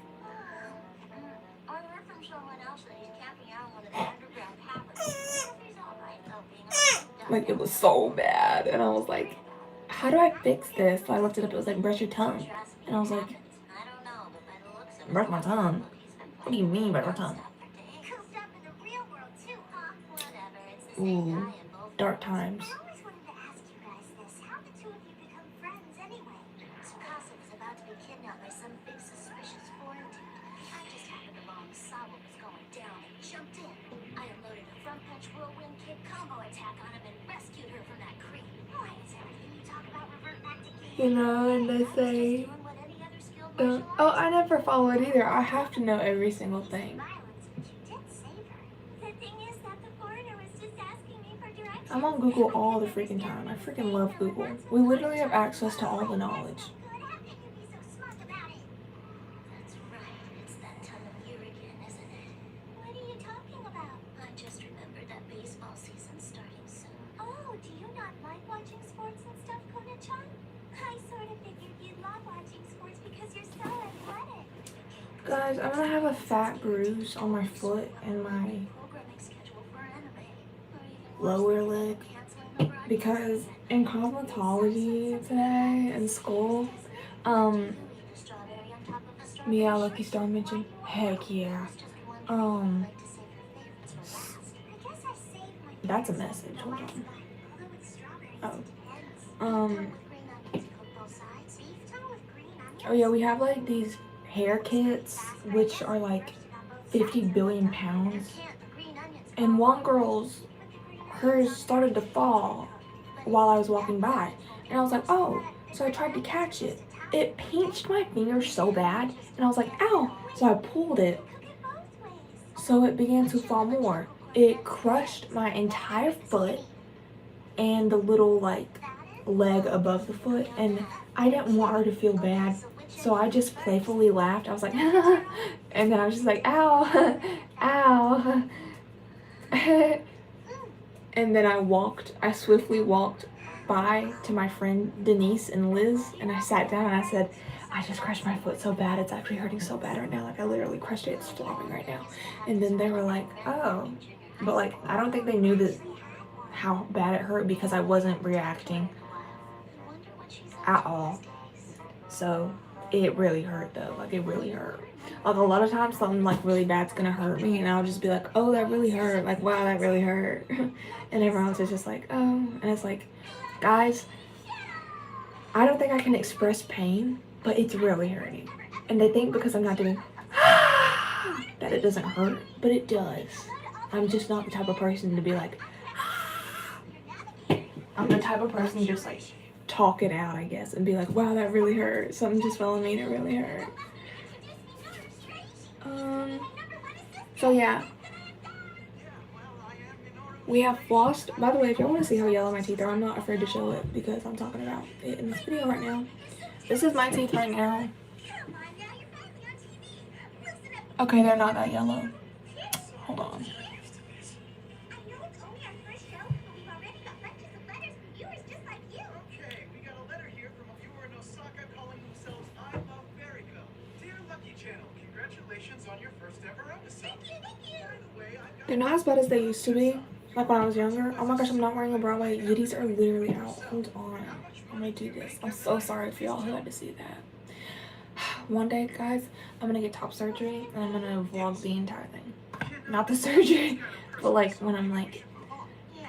it was so bad. And I was like, how do I fix this? So I looked it up. It was like, brush your tongue. And I was like, brush my tongue? What do you mean brush my tongue? Ooh, dark times. You know, and they say, don't. Oh, I never follow it either. I have to know every single thing. I'm on Google all the freaking time. I freaking love Google. We literally have access to all the knowledge. Watching Guys, I'm gonna have a fat bruise on my foot and my lower leg because in cosmetology today in school, yeah, Lucky Star mentioned, heck yeah. That's a message. Hold on. Oh. Oh yeah, we have like these hair kits which are like 50 billion pounds. And one girl's, hers started to fall while I was walking by. And I was like, oh, so I tried to catch it. It pinched my finger so bad, and I was like, ow. So I pulled it, so it began to fall more. It crushed my entire foot and the little like leg above the foot, and I didn't want her to feel bad, so I just playfully laughed. I was like, and then I was just like, ow, ow. And then I swiftly walked by to my friend Denise and Liz, and I sat down and I said, I just crushed my foot so bad, it's actually hurting so bad right now, like I literally crushed it, it's throbbing right now. And then they were like, oh, but like I don't think they knew that how bad it hurt because I wasn't reacting at all. So it really hurt though, like it really hurt. Like a lot of times something like really bad's gonna hurt me and I'll just be like, oh, that really hurt, like wow, that really hurt. And everyone else is just like, oh, and it's like, guys, I don't think I can express pain, but it's really hurting. And they think because I'm not doing that it doesn't hurt, but it does. I'm just not the type of person to be like, I'm the type of person to just like talk it out, I guess, and be like, wow, that really hurt. Something just fell on me and it really hurt. So yeah. We have flossed. By the way, if y'all want to see how yellow my teeth are, I'm not afraid to show it because I'm talking about it in this video right now. This is my teeth right now. Okay, they're not that yellow. Hold on. They're not as bad as they used to be. Like when I was younger. Oh my gosh, I'm not wearing a bra. My yitties are literally out. Hold on. I'm gonna do this. I'm so sorry for y'all who had to see that. One day, guys, I'm gonna get top surgery and I'm gonna vlog the entire thing. Not the surgery, but like when I'm like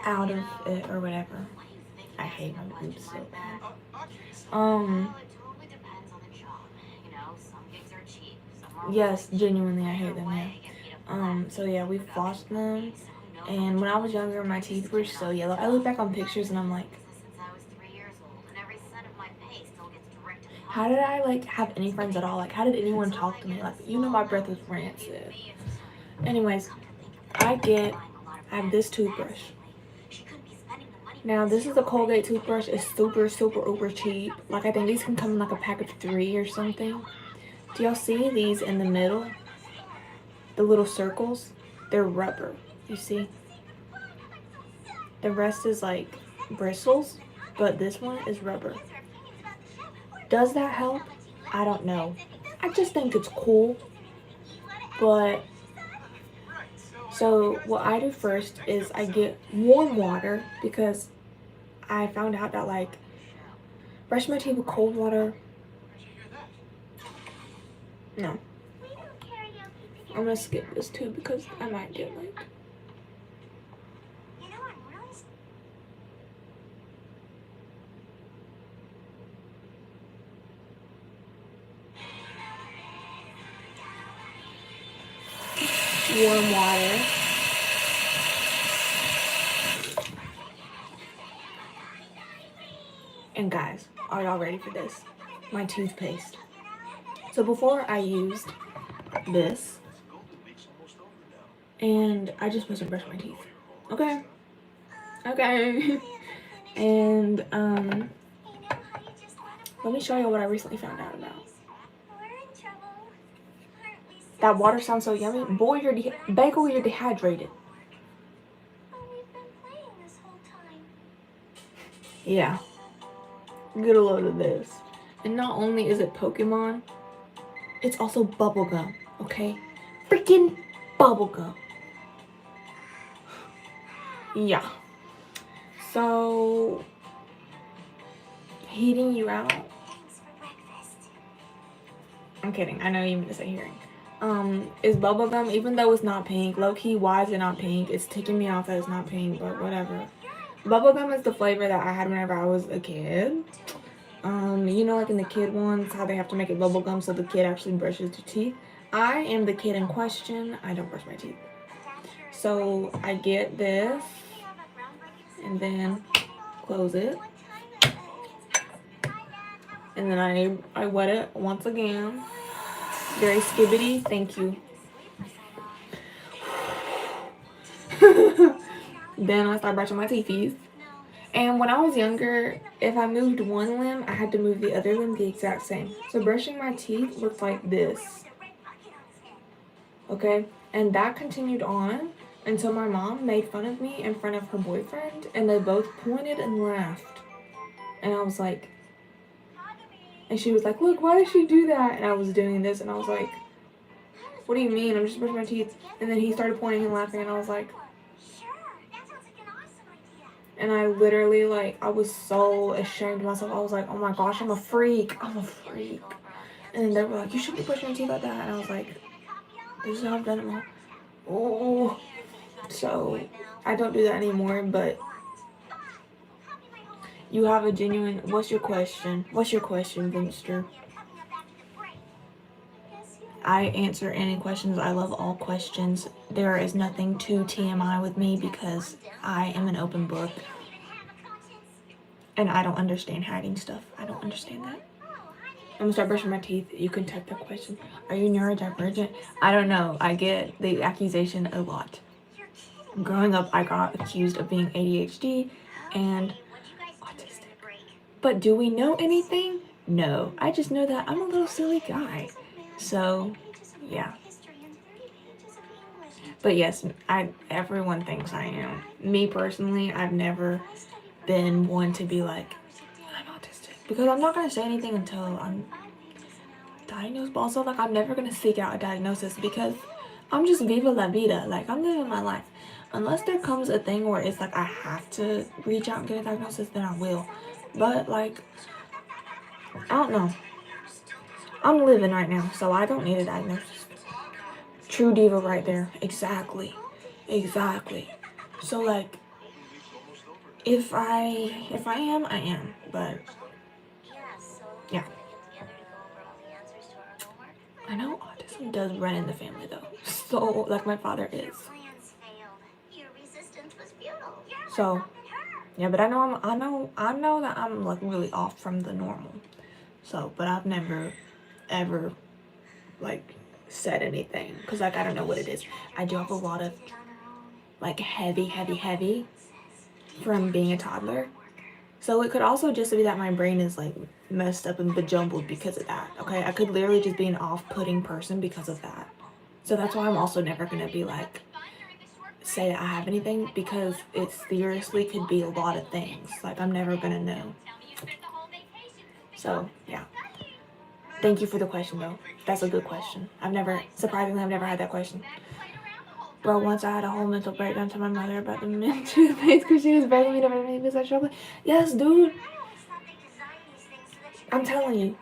out of it or whatever. I hate my boobs so bad. Yes, genuinely I hate them, yeah. So yeah, we flossed them. And when I was younger, my teeth were so yellow. I look back on pictures and I'm like, how did I like have any friends at all? Like, how did anyone talk to me? Like, you know, my breath was rancid. Anyways, I have this toothbrush. Now, this is a Colgate toothbrush. It's super, super, uber cheap. Like, I think these can come in like a pack of 3 or something. Do y'all see these in the middle? The little circles? They're rubber. You see? The rest is like bristles, but this one is rubber. Does that help? I don't know. I just think it's cool. But so what I do first is I get warm water because I found out that like brush my teeth with cold water. No. I'm gonna skip this too because I might get like warm water. And guys, are y'all ready for this? My toothpaste. So before I used this, and I just supposed to brush my teeth. Okay. Okay. And let me show you what I recently found out about. That water sounds so yummy. Boy, Bagel, you're dehydrated. Yeah. Get a load of this. And not only is it Pokemon, it's also bubblegum. Okay? Freaking bubblegum. Yeah. So, heating you out. Thanks for breakfast. I'm kidding. I know you meant to say hearing. Is bubblegum, even though it's not pink, low-key, why is it not pink? It's ticking me off that it's not pink, but whatever. Bubblegum is the flavor that I had whenever I was a kid. You know, like in the kid ones, how they have to make it bubblegum so the kid actually brushes their teeth. I am the kid in question. I don't brush my teeth. So I get this, and then close it. And then I wet it once again. Very skibbity. Thank you. Then I start brushing my teefies. And when I was younger, if I moved one limb, I had to move the other limb the exact same. So brushing my teeth looked like this. Okay? And that continued on until my mom made fun of me in front of her boyfriend, and they both pointed and laughed. And I was like, and she was like, look, why did she do that? And I was doing this, and I was like, what do you mean? I'm just brushing my teeth. And then he started pointing and laughing, and I was like, and I literally, like, I was so ashamed of myself. I was like, oh my gosh, I'm a freak. I'm a freak. And then they were like, you shouldn't be brushing your teeth like that. And I was like, this is how I've done it, Mom. Oh. So, I don't do that anymore, but you have a genuine, what's your question? What's your question, Vinster? I answer any questions. I love all questions. There is nothing too TMI with me because I am an open book. And I don't understand hiding stuff. I don't understand that. I'm gonna start brushing my teeth. You can type that question. Are you neurodivergent? I don't know. I get the accusation a lot. Growing up, I got accused of being ADHD and autistic. But do we know anything? No. I just know that I'm a little silly guy. So, yeah. But yes, everyone thinks I am. Me personally, I've never been one to be like, I'm autistic. Because I'm not going to say anything until I'm diagnosed. But also, like, I'm never going to seek out a diagnosis because I'm just viva la vida. Like, I'm living my life. Unless there comes a thing where it's like I have to reach out and get a diagnosis, then I will. But, like, I don't know. I'm living right now, so I don't need a diagnosis. True diva right there. Exactly. So, like, if I am, I am. But, yeah. I know autism does run in the family, though. So, like, my father is. So, yeah, but I know that I'm, like, really off from the normal. So, but I've never, ever, like, said anything. Because, like, I don't know what it is. I do have a lot of, like, heavy from being a toddler. So it could also just be that my brain is, like, messed up and bejumbled because of that, okay? I could literally just be an off-putting person because of that. So that's why I'm also never going to be, like, say that I have anything, because it seriously could be a lot of things. Like, I'm never going to know. So, yeah. Thank you for the question, though. That's a good question. Surprisingly, I've never had that question. Bro, once I had a whole mental breakdown to my mother about the mint toothpaste because she was begging me to make me such chocolate. Yes, dude. I'm telling you.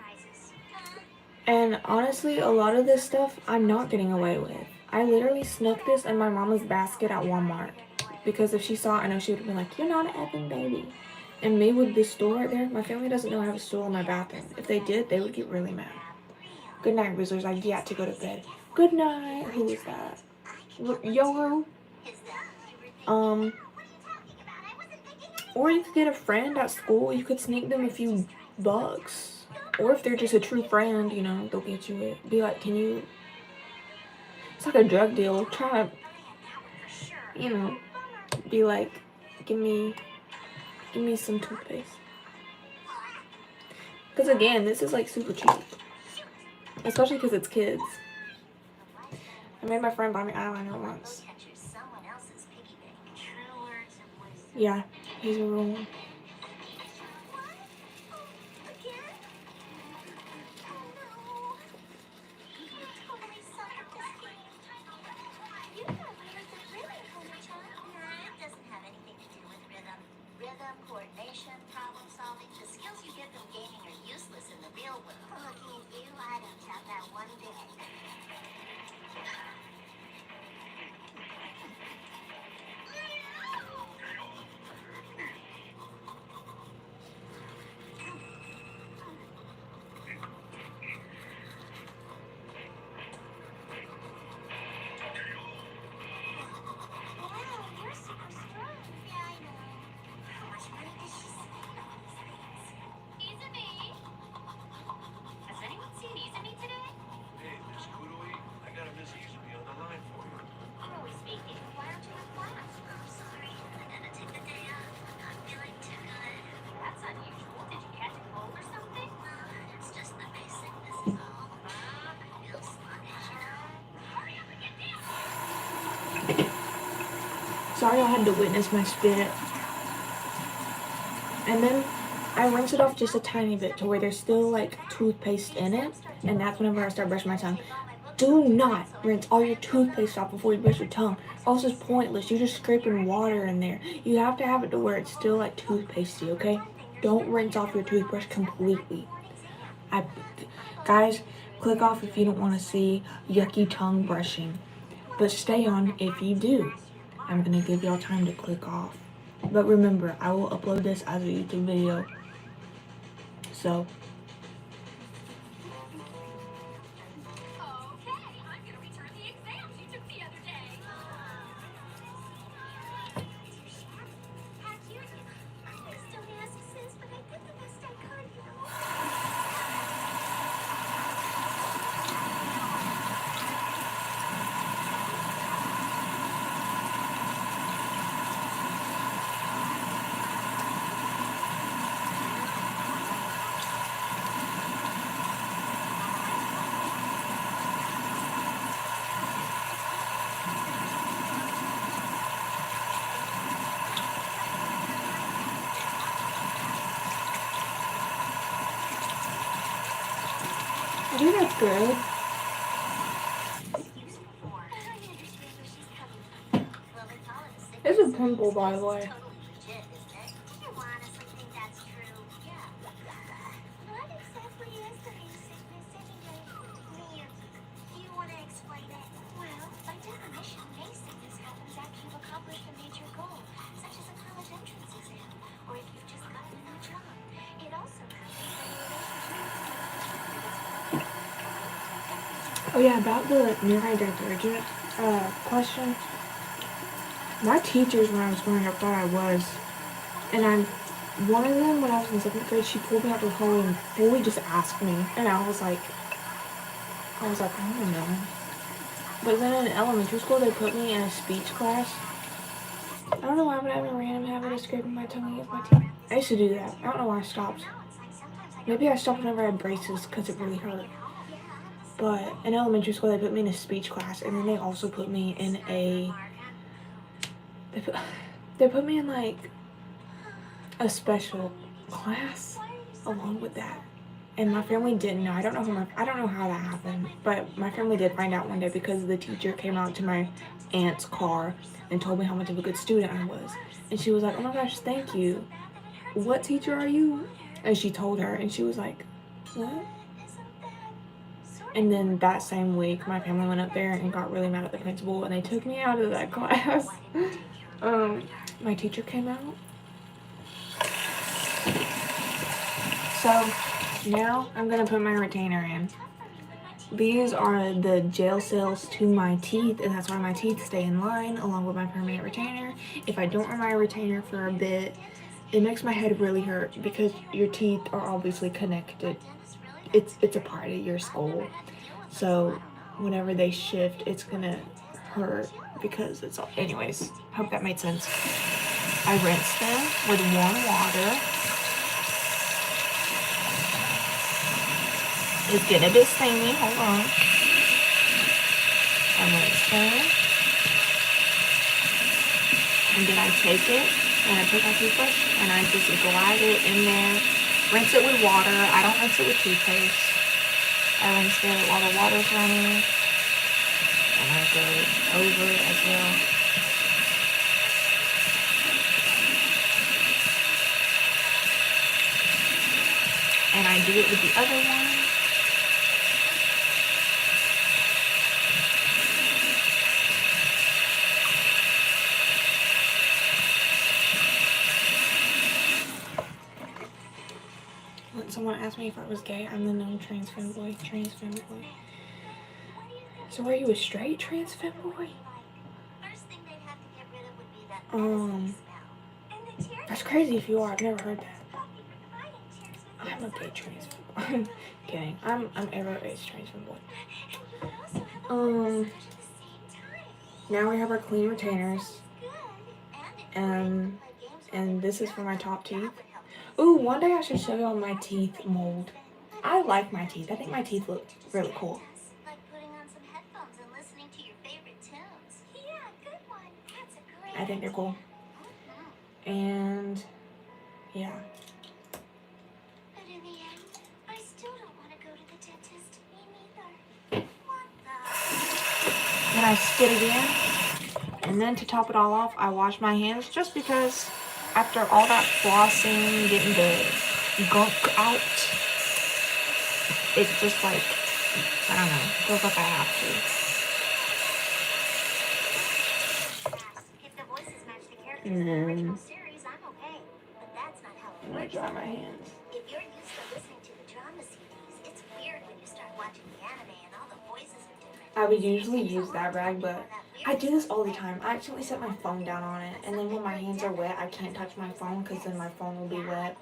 And honestly, a lot of this stuff I'm not getting away with. I literally snuck this in my mama's basket at Walmart. Because if she saw it, I know she would have been like, you're not an effing baby. And me with the store right there, my family doesn't know I have a stool in my bathroom. If they did, they would get really mad. Good night, Rizzlers. I get to go to bed. Good night. Who is that? Yo. Or you could get a friend at school. You could sneak them a few bucks. Or if they're just a true friend, you know, they'll get you it. Be like, can you... It's like a drug deal. Try to, you know, be like, give me some toothpaste. Because again, this is like super cheap. Especially because it's kids. I made my friend buy me eyeliner once. Yeah, he's a real one. sorry I had to witness my spit. And then I rinse it off just a tiny bit to where there's still like toothpaste in it. And that's whenever I start brushing my tongue. Do not rinse all your toothpaste off before you brush your tongue. Also, it's pointless. You're just scraping water in there. You have to have it to where it's still like toothpastey, okay? Don't rinse off your toothbrush completely. Guys, click off if you don't want to see yucky tongue brushing. But stay on if you do. I'm going to give y'all time to click off. But remember, I will upload this as a YouTube video. So, I think that's good. It's a pimple, by the way. Oh yeah, about the neurodivergent question. My teachers when I was growing up thought I was. And one of them, when I was in 7th grade, she pulled me out to the hallway and fully just asked me. And I was like, I don't know. But then in elementary school, they put me in a speech class. I don't know why I would have a random habit of scraping my tongue against my teeth. I used to do that. I don't know why I stopped. Maybe I stopped whenever I had braces because it really hurt. But in elementary school, they put me in a speech class, and then they also put me in a. They put me in like a special class along with that. And my family didn't know. I don't know how that happened, but my family did find out one day because the teacher came out to my aunt's car and told me how much of a good student I was. And she was like, "Oh my gosh, thank you. What teacher are you?" And she told her, and she was like, "What?" And then that same week, my family went up there and got really mad at the principal, and they took me out of that class. My teacher came out. So now I'm gonna put my retainer in. These are the gel cells to my teeth, and that's why my teeth stay in line along with my permanent retainer. If I don't wear my retainer for a bit, it makes my head really hurt because your teeth are obviously connected. It's a part of your skull. So whenever they shift, it's gonna hurt because it's all. Anyways, hope that made sense. I rinse them with warm water. It's getting a bit steamy. Hold on. I rinse them. And then I take it and I take my toothbrush and I just glide it in there. Rinse it with water. I don't rinse it with toothpaste. I rinse it while the water's running. And I go over it as well. And I do it with the other one. When someone asked me if I was gay, I'm the known trans femboy. So are you a straight trans femboy? That's crazy if you are. I've never heard that. I'm a gay trans femboy. I'm kidding. I'm everybody's trans femboy. Now we have our clean retainers. And this is for my top teeth. Ooh, one day I should show y'all my teeth mold. I like my teeth. I think my teeth look really cool. I think they're cool. And yeah. But in the end, I still don't want to go to the dentist. Me neither. What the? Then I spit again. And then to top it all off, I wash my hands just because after all that flossing, getting the gunk out, it's just like, I don't know, feels like I have to. If the voices match the characters in the original series, I'm okay. But that's not how it I'm gonna works. dry my hands. If you're used to listening to the drama CDs, it's weird when you start watching the anime and all the voices are different. I would usually use that rag, but I do this all the time. I accidentally set my phone down on it, and then when my hands are wet, I can't touch my phone because then my phone will be wet.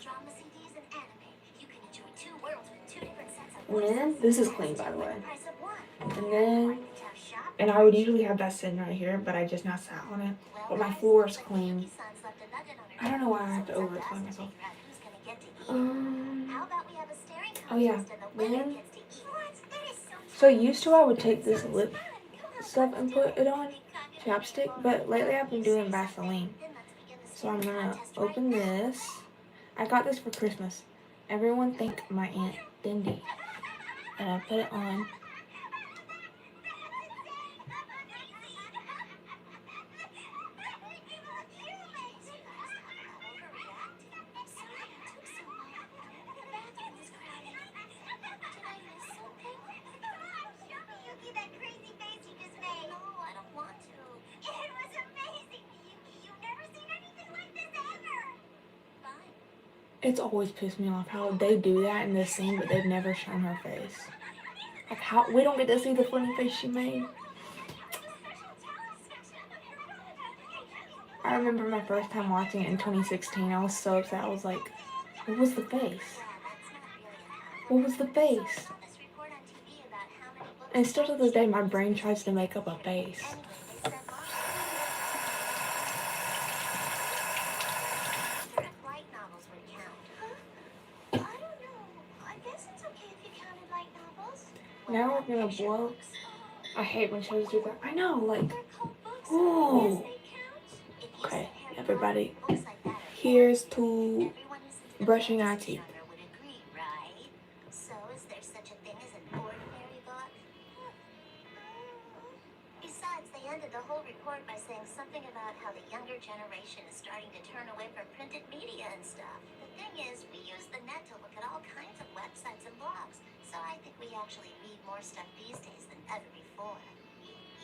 Drama CDs and anime. You can enjoy two worlds with two different sets of And then, this is clean, by the way. price of one. And then, and I would usually have that sitting right here, but I just now sat on it. But my floor is clean. I don't know why I have to over-explain myself. Oh yeah, then, so used to I would take this lip stuff and put it on, chapstick, but lately I've been doing Vaseline. So I'm gonna open this. I got this for Christmas. Everyone thanked my Aunt Dindy. And I put it on. It's always pissed me off how they do that in this scene, but they've never shown her face. Like, how we don't get to see the funny face she made. I remember my first time watching it in 2016. I was so upset. I was like, what was the face? What was the face? And still to this day, my brain tries to make up a face. Now we're gonna boil. I hate when shows do that. I know, like, ooh. Okay, everybody, here's to brushing our teeth. So is there such a thing as an ordinary book? Besides, they ended the whole report by saying something about how the younger generation is starting to turn away from printed media and stuff. The thing is, we use the net to look at all kinds of websites and blogs, so I think we actually read more stuff these days than ever before.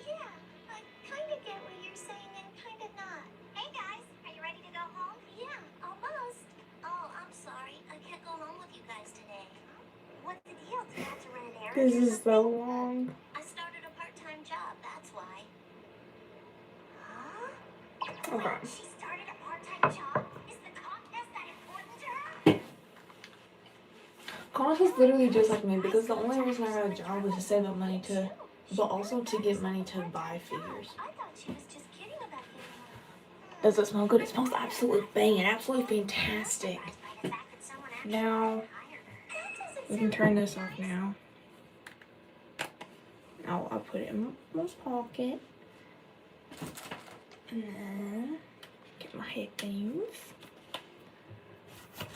Yeah, I kind of get what you're saying and kind of not. Hey guys, are you ready to go home? Yeah, almost. Oh, I'm sorry. I can't go home with you guys today. What's the deal? Do you have to run an errand? This is so long. I started a part-time job, that's why. Huh? Okay. She started a part-time job? Is the contest that important to her? Connor is literally just like me because the only reason I got a job was to save up money to, but also to get money to buy figures. I thought she was just kidding about getting Does it smell good? It smells absolutely banging, absolutely fantastic. Now, we can turn this off now. Now I'll put it in my pocket. And then, get my headphones.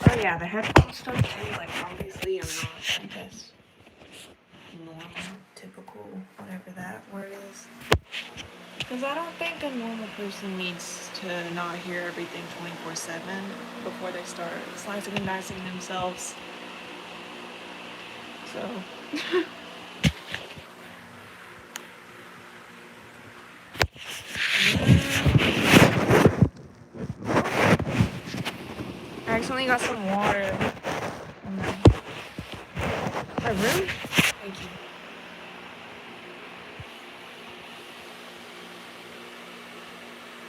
Oh yeah, the headphone stuff too, like obviously I'm not, I guess, normal, typical, whatever that word is. Because I don't think a normal person needs to not hear everything 24/7 before they start slicing and dicing themselves. So, I accidentally got some water in my room. Thank you.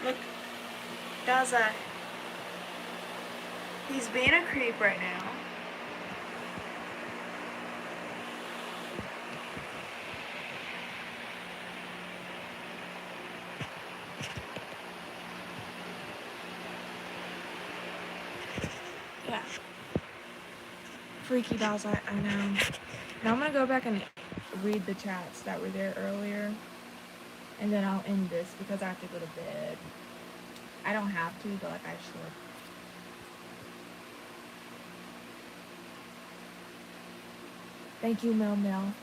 Look, Daza. He's being a creep right now. Yeah. Freaky dolls, I know. Now I'm gonna go back and read the chats that were there earlier. And then I'll end this because I have to go to bed. I don't have to, but like I should. Thank you, Mel Mel.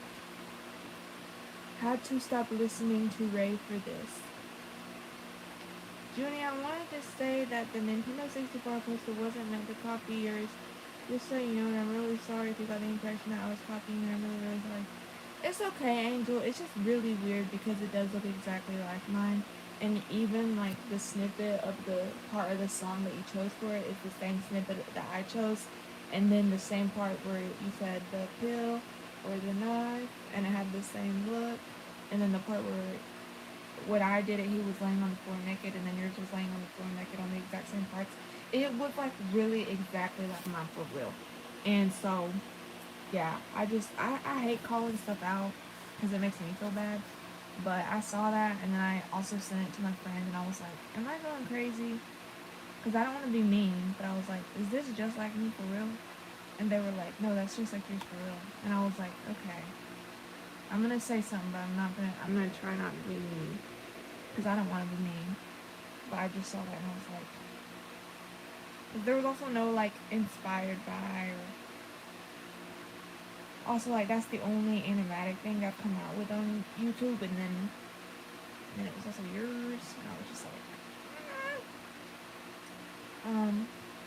Had to stop listening to Ray for this. Junie, I wanted to say that the Nintendo 64 poster wasn't meant to copy yours. Just so you know, and I'm really sorry if you got the impression that I was copying you. I'm really, really sorry. It's okay, Angel. It's just really weird because it does look exactly like mine. And even like the snippet of the part of the song that you chose for it is the same snippet that I chose. And then the same part where you said the pill or the knife, and it had the same look. And then the part where when I did it, he was laying on the floor naked, and then yours was laying on the floor naked on the exact same parts. It looked like really exactly like mine for real. And so, yeah, I hate calling stuff out because it makes me feel bad. But I saw that, and then I also sent it to my friend, and I was like, am I going crazy? Because I don't want to be mean, but I was like, is this just like me for real? And they were like, no, that's just like yours for real. And I was like, okay. I'm going to say something, but I'm going to try not to be mean. Because I don't want to be mean. But I just saw that, and I was like, there was also no, like, inspired by, or also, like, that's the only animatic thing I've come out with on YouTube, and then it was also yours, and I was just like,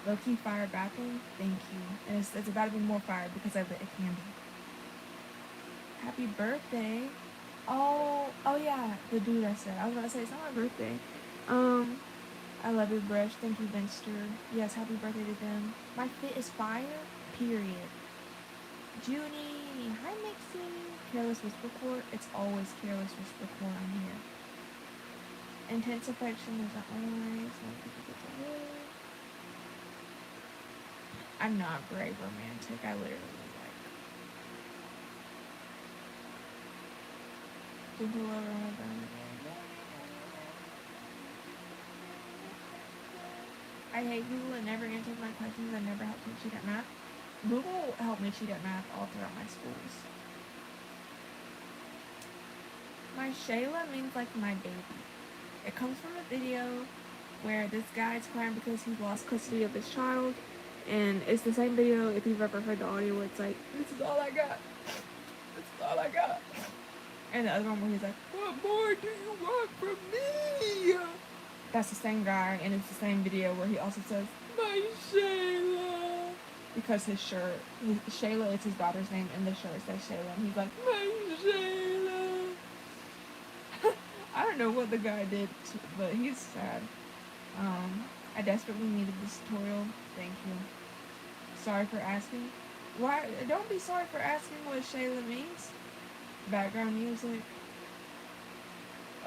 low-key fire bathroom, thank you. And it's about to be more fire because I lit a candle. Happy birthday. Oh yeah, the dude I said. I was about to say, it's not my birthday. I love your brush. Thank you, Vinster. Yes, happy birthday to them. My fit is fire, period. Junie, hi Mixie. Careless Whisper Court. It's always Careless Whisper Court on here. Intense affection is not always. I'm not very romantic. I literally like. Gentle lover. I hate Google. It never answers my questions. I never helped me cheat at math. Google helped me cheat at math all throughout my schools. My Shayla means like my baby. It comes from a video where this guy's crying because he lost custody of his child. And it's the same video, if you've ever heard the audio, where it's like, this is all I got. This is all I got. And the other one where he's like, what more do you want from me? That's the same guy, and it's the same video where he also says, my Shayla. Because his shirt, Shayla is his daughter's name, and the shirt says Shayla. And he's like, my Shayla. I don't know what the guy did, but he's sad. I desperately needed this tutorial. Thank you. Sorry for asking. Why? Don't be sorry for asking what Shayla means. Background music.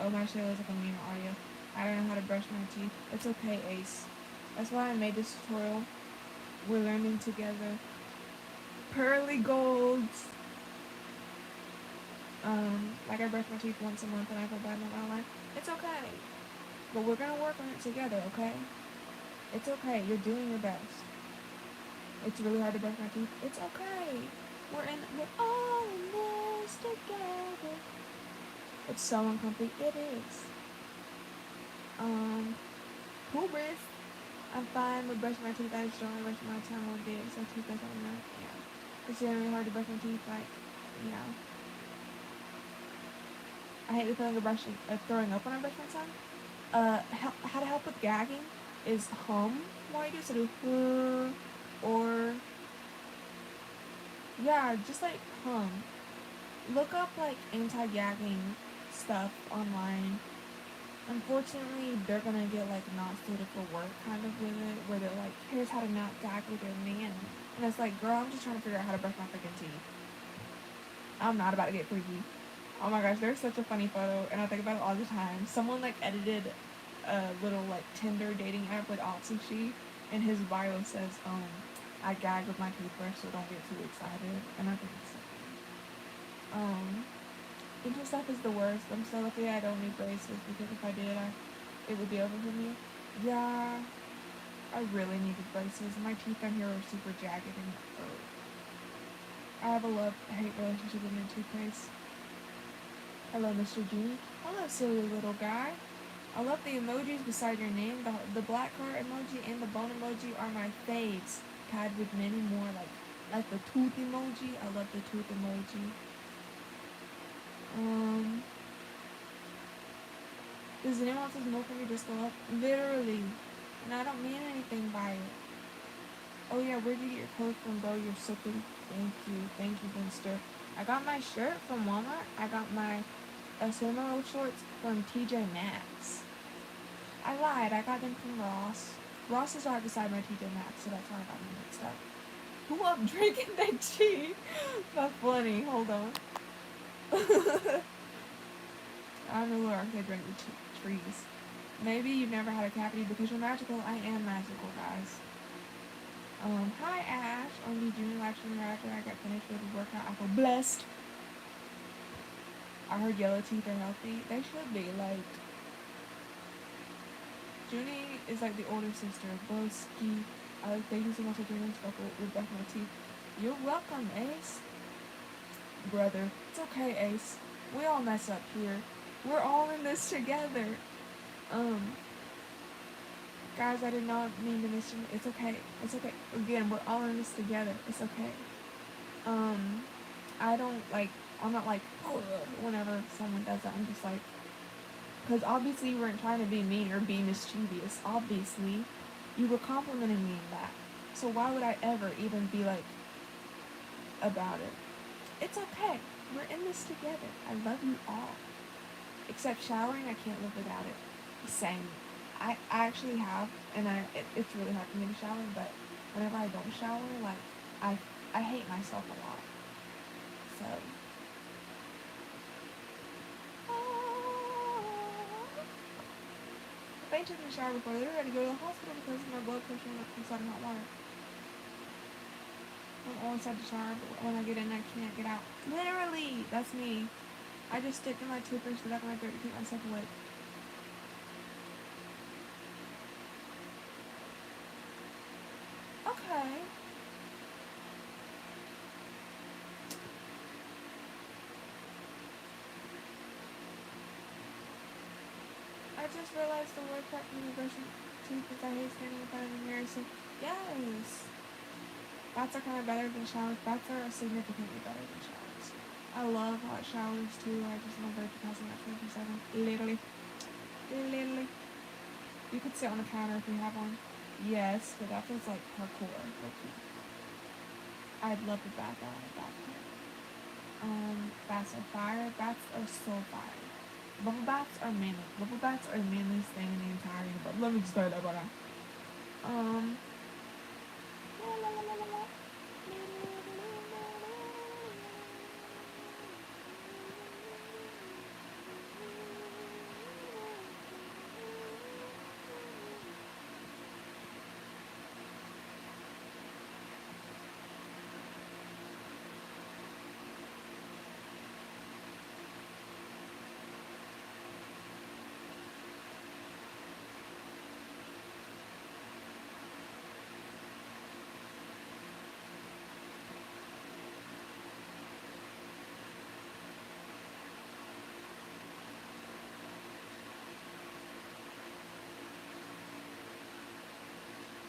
Oh, my Shayla's like a mean audio. I don't know how to brush my teeth. It's okay, Ace. That's why I made this tutorial. We're learning together. Pearly golds. Like I brush my teeth once a month and I feel bad in my life. It's okay. But we're gonna work on it together, okay? It's okay. You're doing your best. It's really hard to brush my teeth. It's okay. We're all in this together. It's so uncomfy. It is. Hubris. I'm fine with brushing my teeth. I just don't want to brush my tongue one day. So toothpaste on that. Yeah. It's really hard to brush my teeth. Like, yeah. I hate the feeling of throwing up when I brush my tongue. How to help with gagging is hum while you do. So do or yeah, just like hum. Look up like anti-gagging stuff online. Unfortunately, they're gonna get like not suited for work kind of with it, where they're like, here's how to not gag with your man. And it's like, girl, I'm just trying to figure out how to brush my freaking teeth. I'm not about to get freaky. Oh my gosh, there's such a funny photo, and I think about it all the time. Someone like edited a little like Tinder dating app with Otsushi, and his bio says, I gag with my toothbrush, so don't get too excited. And I think it's dental stuff is the worst. I'm so lucky I don't need braces, because if I did, it would be over for me. Yeah, I really needed braces. My teeth down here are super jagged and I have a love-hate relationship with my toothpaste. Hello, Mr. Genie. Hello, silly little guy. I love the emojis beside your name. The black heart emoji and the bone emoji are my faves. Tied with many more, like the tooth emoji. I love the tooth emoji. Does anyone else's milk for me just go up? Literally. And I don't mean anything by it. Oh yeah, where'd you get your clothes from, bro? You're so pretty. Thank you, Vinster. I got my shirt from Walmart. I got my cinnamon roll shorts from TJ Maxx. I lied. I got them from Ross. Ross is right beside my TJ Maxx, so that's why I got them mixed up. Who up drinking that tea? That's funny. Hold on. I don't know where they drink the trees. Maybe you've never had a cavity because you're magical. I am magical, guys. Hi Ash. Only junior lecture after I got finished with the workout. I feel blessed. I heard yellow teeth are healthy. They should be. Like, Junie is like the older sister. Broski. Thank you so much for doing stuff with my teeth. You're welcome, Ace. Brother. It's okay, Ace. We all mess up here. We're all in this together. Guys, I did not mean to miss you. It's okay. It's okay. Again, we're all in this together. It's okay. I don't like, I'm not like, whenever someone does that, I'm just like, because obviously you weren't trying to be mean or be mischievous. Obviously, you were complimenting me in that. So why would I ever even be like, about it? It's okay. We're in this together. I love you all. Except showering, I can't live without it. Same. I actually have, and it's really hard for me to shower, but whenever I don't shower, like, I hate myself a lot. So. If I took a shower before, they're ready to go to the hospital because my blood pressure went up inside of hot water. I'm always had to shower, but when I get in, I can't get out. Literally, that's me. I just stick in my toothbrush to the back of my throat to keep myself awake. Okay. I just realized the word part from the brushing teeth because I hate standing in front of the mirror. So, yes. Baths are kind of better than showers. Baths are significantly better than showers. I love hot showers too. I just love Virgin passing that 24/7. Literally. Literally. You could sit on the counter if you have one. Yes, but that feels like parkour. Okay. I'd love a bath on a bathtub. Baths are fire. Baths are so fire. Bubble baths are manly. Bubble baths are the manliest thing in the entire universe. Let me just start that right now.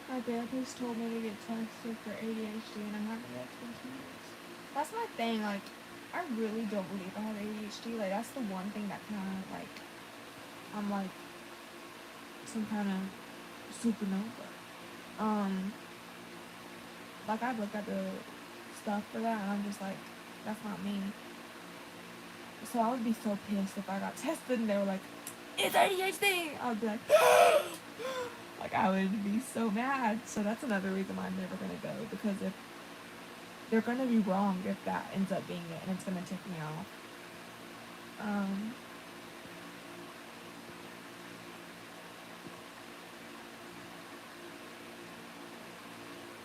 My therapist told me to get tested for ADHD and I haven't yet. It's been 2 years. That's my thing, like, I really don't believe I have ADHD. Like, that's the one thing that kind of, like, I'm like, some kind of supernova. Like, I've looked at the stuff for that and I'm just like, that's not me. So I would be so pissed if I got tested and they were like, it's ADHD! I would be like, like, I would be so mad. So that's another reason why I'm never going to go. Because if they're going to be wrong if that ends up being it. And it's going to tick me off.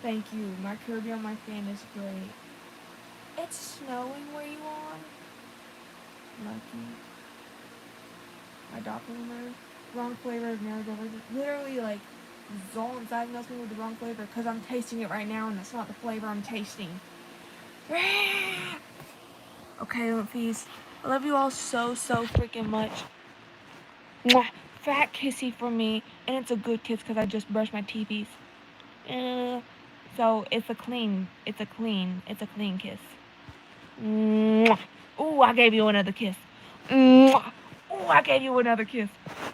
Thank you. My Kirby on my fan is great. It's snowing where you are. Lucky. My doppelganger. Wrong flavor of marigold. Literally, like, Zolan diagnosed me with the wrong flavor because I'm tasting it right now and that's not the flavor I'm tasting. Okay, Lumpies. I love you all so freaking much. Mwah. fat kissy from me, and it's a good kiss because I just brushed my teefies. So it's a clean kiss. Mwah. Ooh, I gave you another kiss. Mwah. Ooh, I gave you another kiss.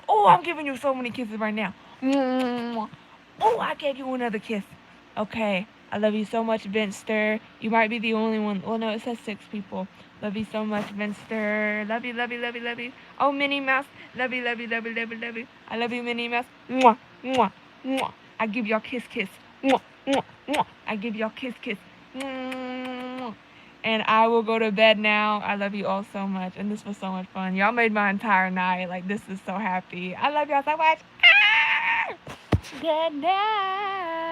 Oh, I'm giving you so many kisses right now. Mwah. Oh, I gave you another kiss. Okay, I love you so much, Vinster. You might be the only one. Well, no, it says 6 people. Love you so much, Vinster. Love you, love you, love you, love you. Oh, Minnie Mouse. Love you, love you, love you, love you, love you. I love you, Minnie Mouse. Mwah, mwah, mwah. I give y'all kiss, kiss. Mwah, mwah, mwah. I give y'all kiss, kiss. Mwah. And I will go to bed now. I love you all so much. And this was so much fun. Y'all made my entire night. Like, this is so happy. I love y'all so much. Ah! Good night.